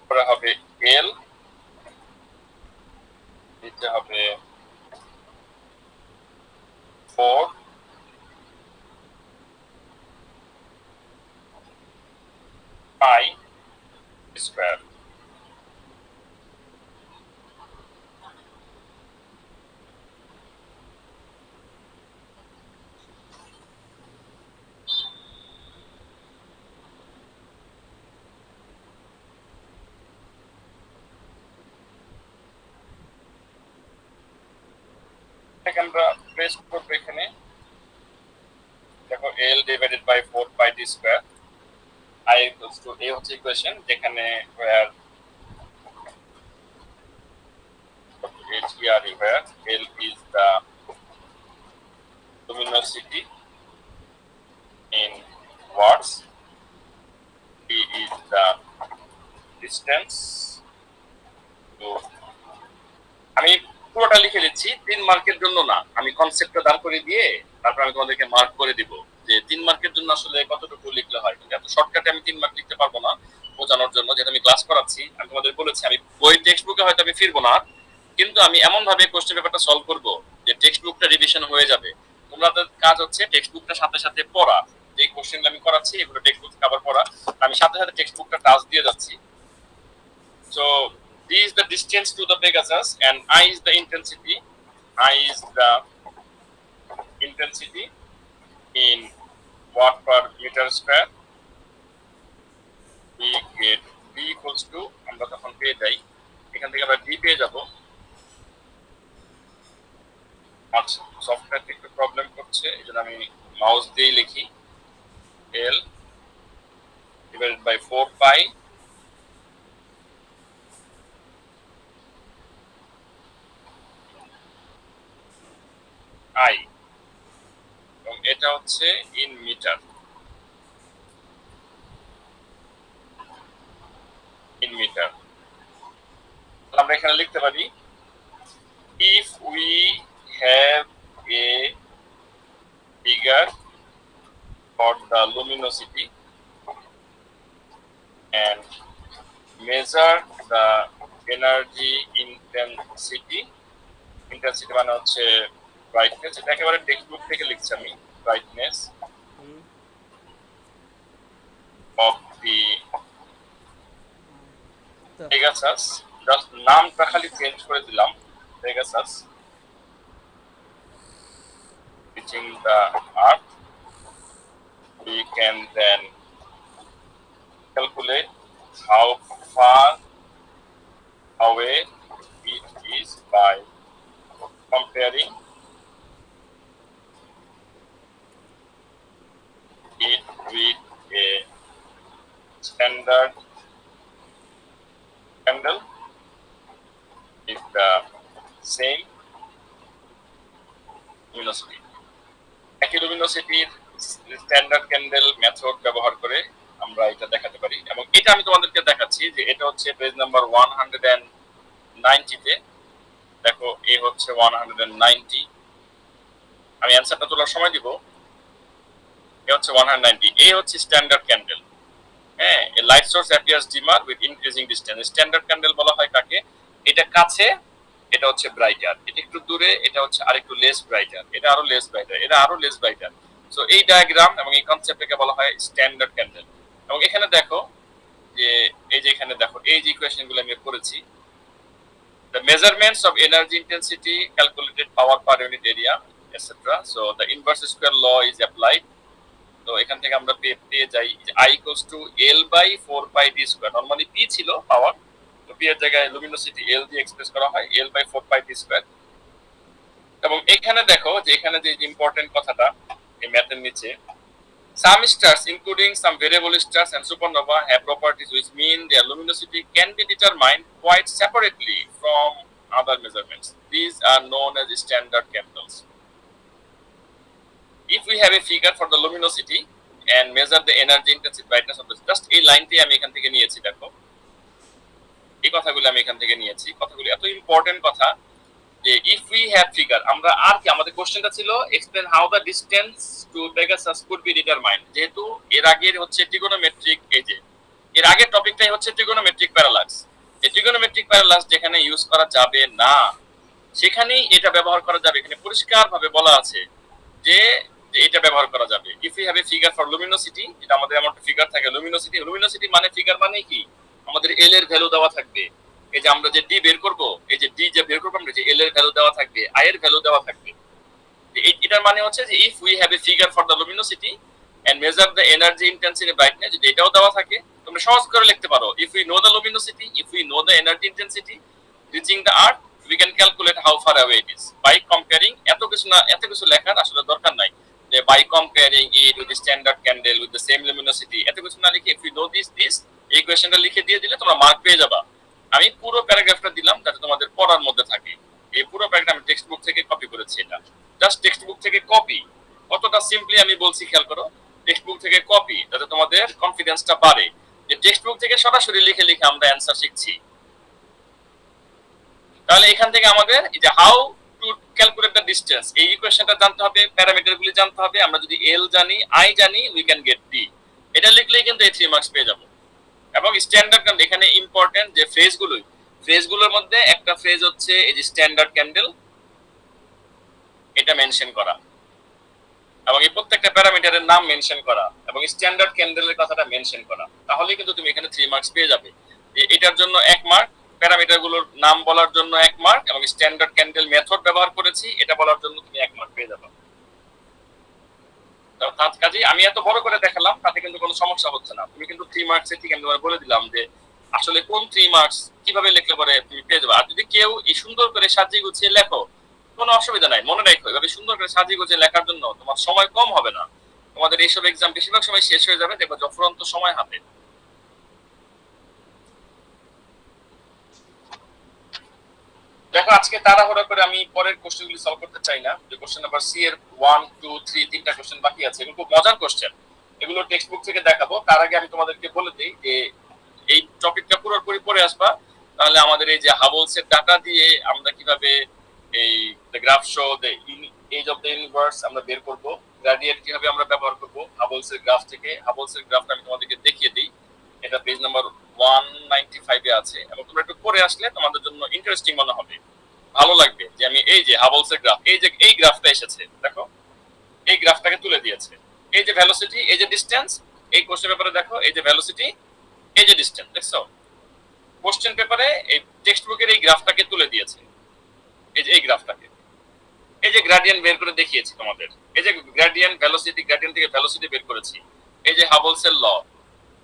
উপরে হবে এল, নিচে হবে 4 পাই স্কয়ার। আমরা প্রেস করব এখানে, দেখো l divided by 4 pi d square, i equals to, এই হচ্ছে ইকুয়েশন যেখানে where here where l is the luminosity in watts, p is the distance to, আমি পুরোটা লিখে দিচ্ছি 3 মার্কের জন্য না, আমি কনসেপ্টটা দাঁড় করে দিয়ে তারপর আমি তোমাদেরকে মার্ক করে দিব যে 3 মার্কের জন্য আসলে কতটুকু লিখলে হয়। কিন্তু এত শর্টকাটে আমি 3 মার্ক লিখতে পারবো না বোঝানোর জন্য, যেহেতু আমি ক্লাস করাচ্ছি। আমি তোমাদের বলেছি আমি বই টেক্সট বুকে হয়তো আমি ফিরবো না, কিন্তু আমি এমন ভাবে কোশ্চেন পেপারটা সলভ করব যে টেক্সট বুকটা রিভিশন হয়ে যাবে। তোমাদের কাজ হচ্ছে টেক্সট বুকটা সাথে সাথে পড়া, যে কোশ্চেনগুলো আমি করাচ্ছি এগুলো টেক্সট বুক কভার পড়া, আমি সাথে সাথে টেক্সট বুকটা টাচ দিয়ে যাচ্ছি। So d is the distance to the Pegasus and I is the intensity. I is the intensity in watt per meter square. We get b equals to, আমরা তখন পেয়ে যাই, এখান থেকে আমরা d পেয়ে যাব। আচ্ছা সফটওয়্যারটা একটু প্রবলেম করছে, এজন্য আমি মাউস দিয়ে লিখি l divided by 4 pi i, এবং এটা হচ্ছে ইন মিটার, ইন মিটার। আমরা এখানে লিখতে পারি if we have a figure for the luminosity and measure the energy intensity, intensity মানে হচ্ছে ব্রাইটনেস, এটা একেবারে টেক্সট বুক থেকে লিখছি আমি, brightness of the Pegasus, just নামটা খালি চেঞ্জ করে দিলাম, Pegasus reaching the earth. We can then calculate how far away it is by comparing it with a standard candle with the same luminosity. একই লুমিনোসিটির standard candle method ব্যবহার করে আমরা এটা দেখাতে পারি, এবং এটা আমি তোমাদেরকে দেখাচ্ছি যে এটা হচ্ছে পেজ নাম্বার 190 তে। দেখো এ হচ্ছে 190, আমি অ্যানসারটা তোলার সময় দিব। এ হচ্ছে 190, এ হচ্ছে স্ট্যান্ডার্ড ক্যান্ডেল। হ্যাঁ, a light source appears dimmer with increasing distance. Standard candle বলা হয় কাকে? এটা কাছে, এটা হচ্ছে ব্রাইটার, এটা একটু দূরে, এটা হচ্ছে আরেকটু লেস ব্রাইটার, এটা আরো লেস ব্রাইটার, এটা আরো লেস ব্রাইটার। সো এই ডায়াগ্রাম এবং এই কনসেপ্টটাকে বলা হয় স্ট্যান্ডার্ড ক্যান্ডেল। এবং এখানে দেখো যে এই যে এখানে দেখো এই যে ইকুয়েশনগুলো আমি করেছি, the measurements of energy intensity, calculated power per unit area, etc. So the inverse square law is applied. তো এখান থেকে আমরা পেয়ে যাই যে I equals to L by 4 pi d square. Normally P ছিল পাওয়ার, তো P এর জায়গায় লুমিনোসিটি L দিয়ে এক্সপ্রেস করা হয়, L by 4 pi d square. এবং এখানে দেখো যে এখানে যে ইম্পর্টেন্ট কথাটা এই ম্যাথের নিচে, some stars including some variable stars and supernova have properties which mean their luminosity can be determined quite separately from other measurements. These are known as standard candles. If we have a figure for the luminosity and measure the energy intensity brightness of the, just এই লাইনটি আমি এখান থেকে নিয়েছি। দেখো এই কথাগুলো আমি এখান থেকে নিয়েছি, কথাগুলো এত ইম্পর্টেন্ট কথা যে if we have figure, আমরা আর কি আমাদের কোশ্চেনটা ছিল explain how the distance to Pegasus could be determined। যেহেতু এর আগের হচ্ছে ট্রিগোনোমেট্রিক, এই যে এর আগের টপিকটাই হচ্ছে ট্রিগোনোমেট্রিক প্যারালাক্স। এই ট্রিগোনোমেট্রিক প্যারালাক্স যেখানে ইউজ করা যাবে না সেখানেই এটা ব্যবহার করা যাবে। এখানে পরিষ্কারভাবে বলা আছে যে এটা ব্যবহার করা যাবে। if we have a figure for luminosity, এটা আমাদের এমন একটা ফিগার থাকে luminosity, luminosity মানে ফিগার মানে কি, আমাদের L এর ভ্যালু দেওয়া থাকবে, এই যে আমরা যে D বের করব, এই যে D যে বের করব আমরা, যে L এর ভ্যালু দেওয়া থাকবে, I এর ভ্যালু দেওয়া থাকবে। এটার মানে হচ্ছে যে if we have a figure for the luminosity and measure the energy intensity brightness, যদি এটাও দেওয়া থাকে তোমরা সহজ করে লিখতে পারো if we know the luminosity, if we know the energy intensity reaching the earth, we can calculate how far away it is by comparing। এত কিছু না, এত কিছু লেখার আসলে দরকার নাই, যে by comparing it with the standard candle with the same luminosity, এত কিছু না লিখে if we know this এই কোয়েশ্চেনটা লিখে দিয়ে দিলে তোমরা মার্ক পেয়ে যাবা। আমি পুরো প্যারাগ্রাফটা দিলাম যাতে তোমাদের পড়ার মধ্যে থাকে। এই পুরো প্যারাগ্রাফ আমি টেক্সট বুক থেকে কপি করেছি, এটা জাস্ট টেক্সট বুক থেকে কপি। কতটা সিম্পলি আমি বলছি খেয়াল করো, টেক্সট বুক থেকে কপি, যাতে তোমাদের কনফিডেন্সটা বাড়ে যে টেক্সট বুক থেকে সরাসরি লিখে লিখে আমরা অ্যানসার শিখছি। তাহলে এখান থেকে আমাদের এই যে how to calculate the distance, এই ইকুয়েশনটা জানতে হবে, প্যারামিটারগুলি জানতে হবে। আমরা যদি এল জানি, আই জানি, উই ক্যান গেট ডি। এটা লিখলেই কিন্তু এই 3 মার্কস পেয়ে যাব। এবং স্ট্যান্ডার্ড ক্যান্ডেল এখানে ইম্পর্টেন্ট যে ফ্রেজগুলোর মধ্যে একটা ফ্রেজ হচ্ছে এই যে স্ট্যান্ডার্ড ক্যান্ডেল, এটা মেনশন করা, এবং এই প্রত্যেকটা প্যারামিটারের নাম মেনশন করা এবং স্ট্যান্ডার্ড ক্যান্ডেলের কথাটা মেনশন করা। তাহলেই কিন্তু তুমি এখানে 3 মার্কস পেয়ে যাবে। এটার জন্য 1 মার্ক, প্যারামিটারগুলোর নাম বলার জন্য 1 মার্ক, এবং স্ট্যান্ডার্ড ক্যান্ডেল মেথড ব্যবহার করেছি এটা বলার জন্য তুমি 1 মার্ক পেয়ে যাবে। কাজেই আমি এত বড় করে দেখালাম, তাতে কিন্তু কোনো সমস্যা হচ্ছে না। তুমি কিন্তু 3 মার্কসে ঠিক আমি তোমার বলে দিলাম যে আসলে কোন 3 মার্কস কিভাবে লিখলে পরে তুমি পেয়ে যাবে। আর যদি কেউ এই সুন্দর করে সাজিয়ে গুছিয়ে লেখো কোনো অসুবিধা নাই, মনে রাখো এভাবে সুন্দর করে সাজিয়ে গুছিয়ে লেখার জন্য তোমার সময় কম হবে না। তোমাদের এইসব এক্সাম বেশিরভাগ সময় শেষ হয়ে যাবে, দেখো যফরন্ত সময় হাতে। দেখো আজকে তাড়াহুড়া করে আমি পরের কোশ্চেনগুলি সলভ করতে চাই না। যে কোশ্চেন নাম্বার সি এর 1 2 3 তিনটা কোশ্চেন বাকি আছে, এগুলো খুব মজার কোশ্চেন, এগুলো টেক্সট বুক থেকে দেখাবো। তার আগে আমি তোমাদেরকে বলে দিই যে এই টপিকটা পুরোপুরি পড়ে আসবা, তাহলে আমাদের এই যে হাবলসের ডাটা দিয়ে আমরা কিভাবে এই graph show the age of the universe আমরা বের করব, গ্রেডিয়েন্ট কিভাবে আমরা ব্যবহার করব হাবলসের গ্রাফ থেকে। হাবলসের গ্রাফটা আমি তোমাদেরকে দেখিয়ে দিই। এটা পেজ নাম্বার 195 এ আছে, এবং তোমরা একটু পরে আসলে তোমাদের জন্য ইন্টারেস্টিং মনে হবে, ভালো লাগবে যে আমি এই যে হাবলসের গ্রাফ, এই যে এই গ্রাফটা এসেছে দেখো, এই গ্রাফটাকে তুলে দিয়েছে, এই যে ভেলোসিটি, এই যে ডিসটেন্স, এই কোশ্চেন পেপারে দেখো এই যে ভেলোসিটি, এই যে ডিসটেন্স, দেখছো কোশ্চেন পেপারে এই টেক্সট বুকের এই গ্রাফটাকে তুলে দিয়েছে, এই যে এই গ্রাফটাকে, এই যে গ্রেডিয়েন্ট বের করে দেখিয়েছি তোমাদের, এই যে গ্রেডিয়েন্ট ভেলোসিটি, গ্রেডিয়েন্ট থেকে ভেলোসিটি বের করেছি, এই যে হাবলসের ল,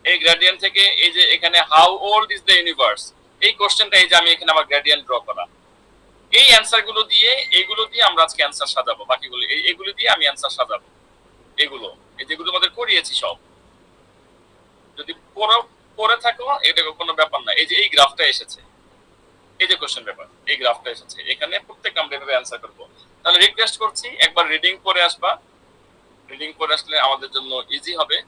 এই গ্রেডিয়েন্ট থেকে এই যে এখানে how old is the universe, এই কোশ্চেনটা এই যে আমি এখানে আমার গ্রেডিয়েন্ট ড্র করা, এই অ্যানসার গুলো দিয়ে, এইগুলো দিয়ে আমরা আজকে অ্যানসার সাজাবো, বাকিগুলো এইগুলো দিয়ে আমি অ্যানসার সাজাবো, এগুলো এই যেগুলো আমাদের করিয়েছি সব, যদি পরে থাকো এটা কোনো ব্যাপার না, এই যে এই গ্রাফটা এসেছে, এই যে কোশ্চেন পেপার, এই গ্রাফটা এসেছে, এখানে প্রত্যেকটা আমরা এভাবে অ্যানসার করবো। তাহলে রিকোয়েস্ট করছি একবার রিডিং করে আসবা, রিডিং করে আসলে আমাদের জন্য ইজি হবে।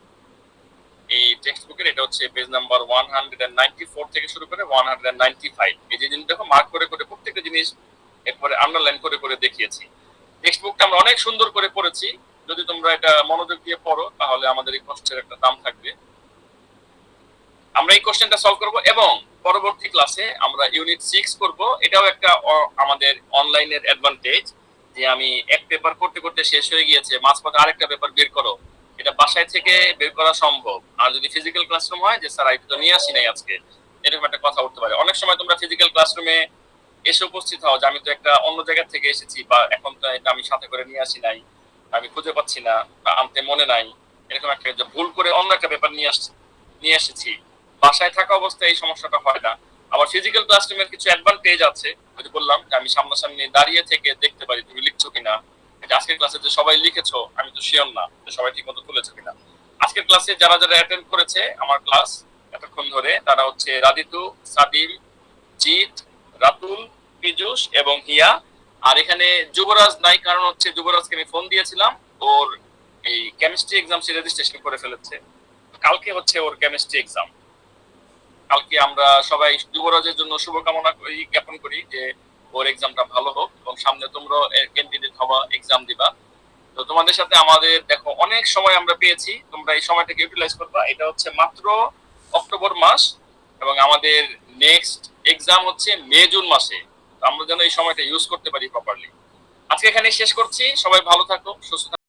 এই টেক্সট বুকের এটা হচ্ছে পেজ নাম্বার 194 থেকে শুরু করে 195, এই যে জিনিস দেখো মার্ক করে করে প্রত্যেকটা জিনিস একবারে আন্ডারলাইন করে করে দেখিয়েছি। টেক্সট বুকটা আমরা অনেক সুন্দর করে পড়েছি, যদি তোমরা এটা মনোযোগ দিয়ে পড়ো তাহলে আমাদের এই কষ্টের একটা দাম থাকবে। আমরা এই কোশ্চেনটা সলভ করব এবং পরবর্তী ক্লাসে আমরা ইউনিট 6 করব। এটাও একটা আমাদের অনলাইনের অ্যাডভান্টেজ যে আমি এক পেপার করতে করতে শেষ হয়ে গিয়েছে, মাঝপথে আরেকটা পেপার বের করো, এটা বাসায় থেকে বের করা সম্ভব। আর যদি ফিজিক্যাল ক্লাসরুম হয় যে স্যার এটা তো নিয়ে আসি নাই আজকে, এরকম একটা কথা উঠতে পারে। অনেক সময় তোমরা ফিজিক্যাল ক্লাসরুমে এসে উপস্থিত হও যে আমি তো একটা অন্য জায়গা থেকে এসেছি, বা এখন তো এটা আমি সাথে করে নিয়ে আসি নাই, আমি খুঁজে পাচ্ছি না, বা আনতে মনে নাই, এরকম একটা যে ভুল করে অন্য একটা পেপার নিয়ে এসেছি। বাসায় থাকা অবস্থায় এই সমস্যাটা হয় না। আবার ফিজিক্যাল ক্লাসরুমের কিছু অ্যাডভান্টেজ আছে, ওই যে বললাম যে আমি সামনাসামনি দাঁড়িয়ে থেকে দেখতে পারি তুমি লিখছো কিনা, এটা আজকের ক্লাসে যে সবাই লিখেছো আমি তো শিওর না যে সবাই ঠিক মতো তুলেছো কিনা। আজকের ক্লাসে যারা যারা অ্যাটেন্ড করেছে আমার ক্লাস এতক্ষণ ধরে, তারা হচ্ছে রাদিতু, সাদিম, জিৎ, রাতুল, পীযুষ এবং হিয়া। আর এখানে যুবরাজ নাই, কারণ হচ্ছে যুবরাজকে আমি ফোন দিয়েছিলাম, ওর এই কেমিস্ট্রি এক্সাম সে রেজিস্ট্রেশন করে ফেলেছে, কালকে হচ্ছে ওর কেমিস্ট্রি এক্সাম। কালকে আমরা সবাই যুবরাজের জন্য শুভকামনা করি, জ্ঞাপন করি যে ওর এক্সামটা ভালো হোক, এবং সামনে তোমরা ক্যান্ডিডেট হবা, এক্সাম দিবা। তো তোমাদের সাথে আমাদের দেখো অনেক সময় আমরা পেয়েছি, তোমরা এই সময়টাকে ইউটিলাইজ করবা। এটা হচ্ছে মাত্র অক্টোবর মাস, এবং আমাদের নেক্সট এক্সাম হচ্ছে মে জুন মাসে। তো আমরা যেন এই সময়টা ইউজ করতে পারি প্রপারলি। আজকে এখানে শেষ করছি, সবাই ভালো থাকো, সুস্থ থাকো।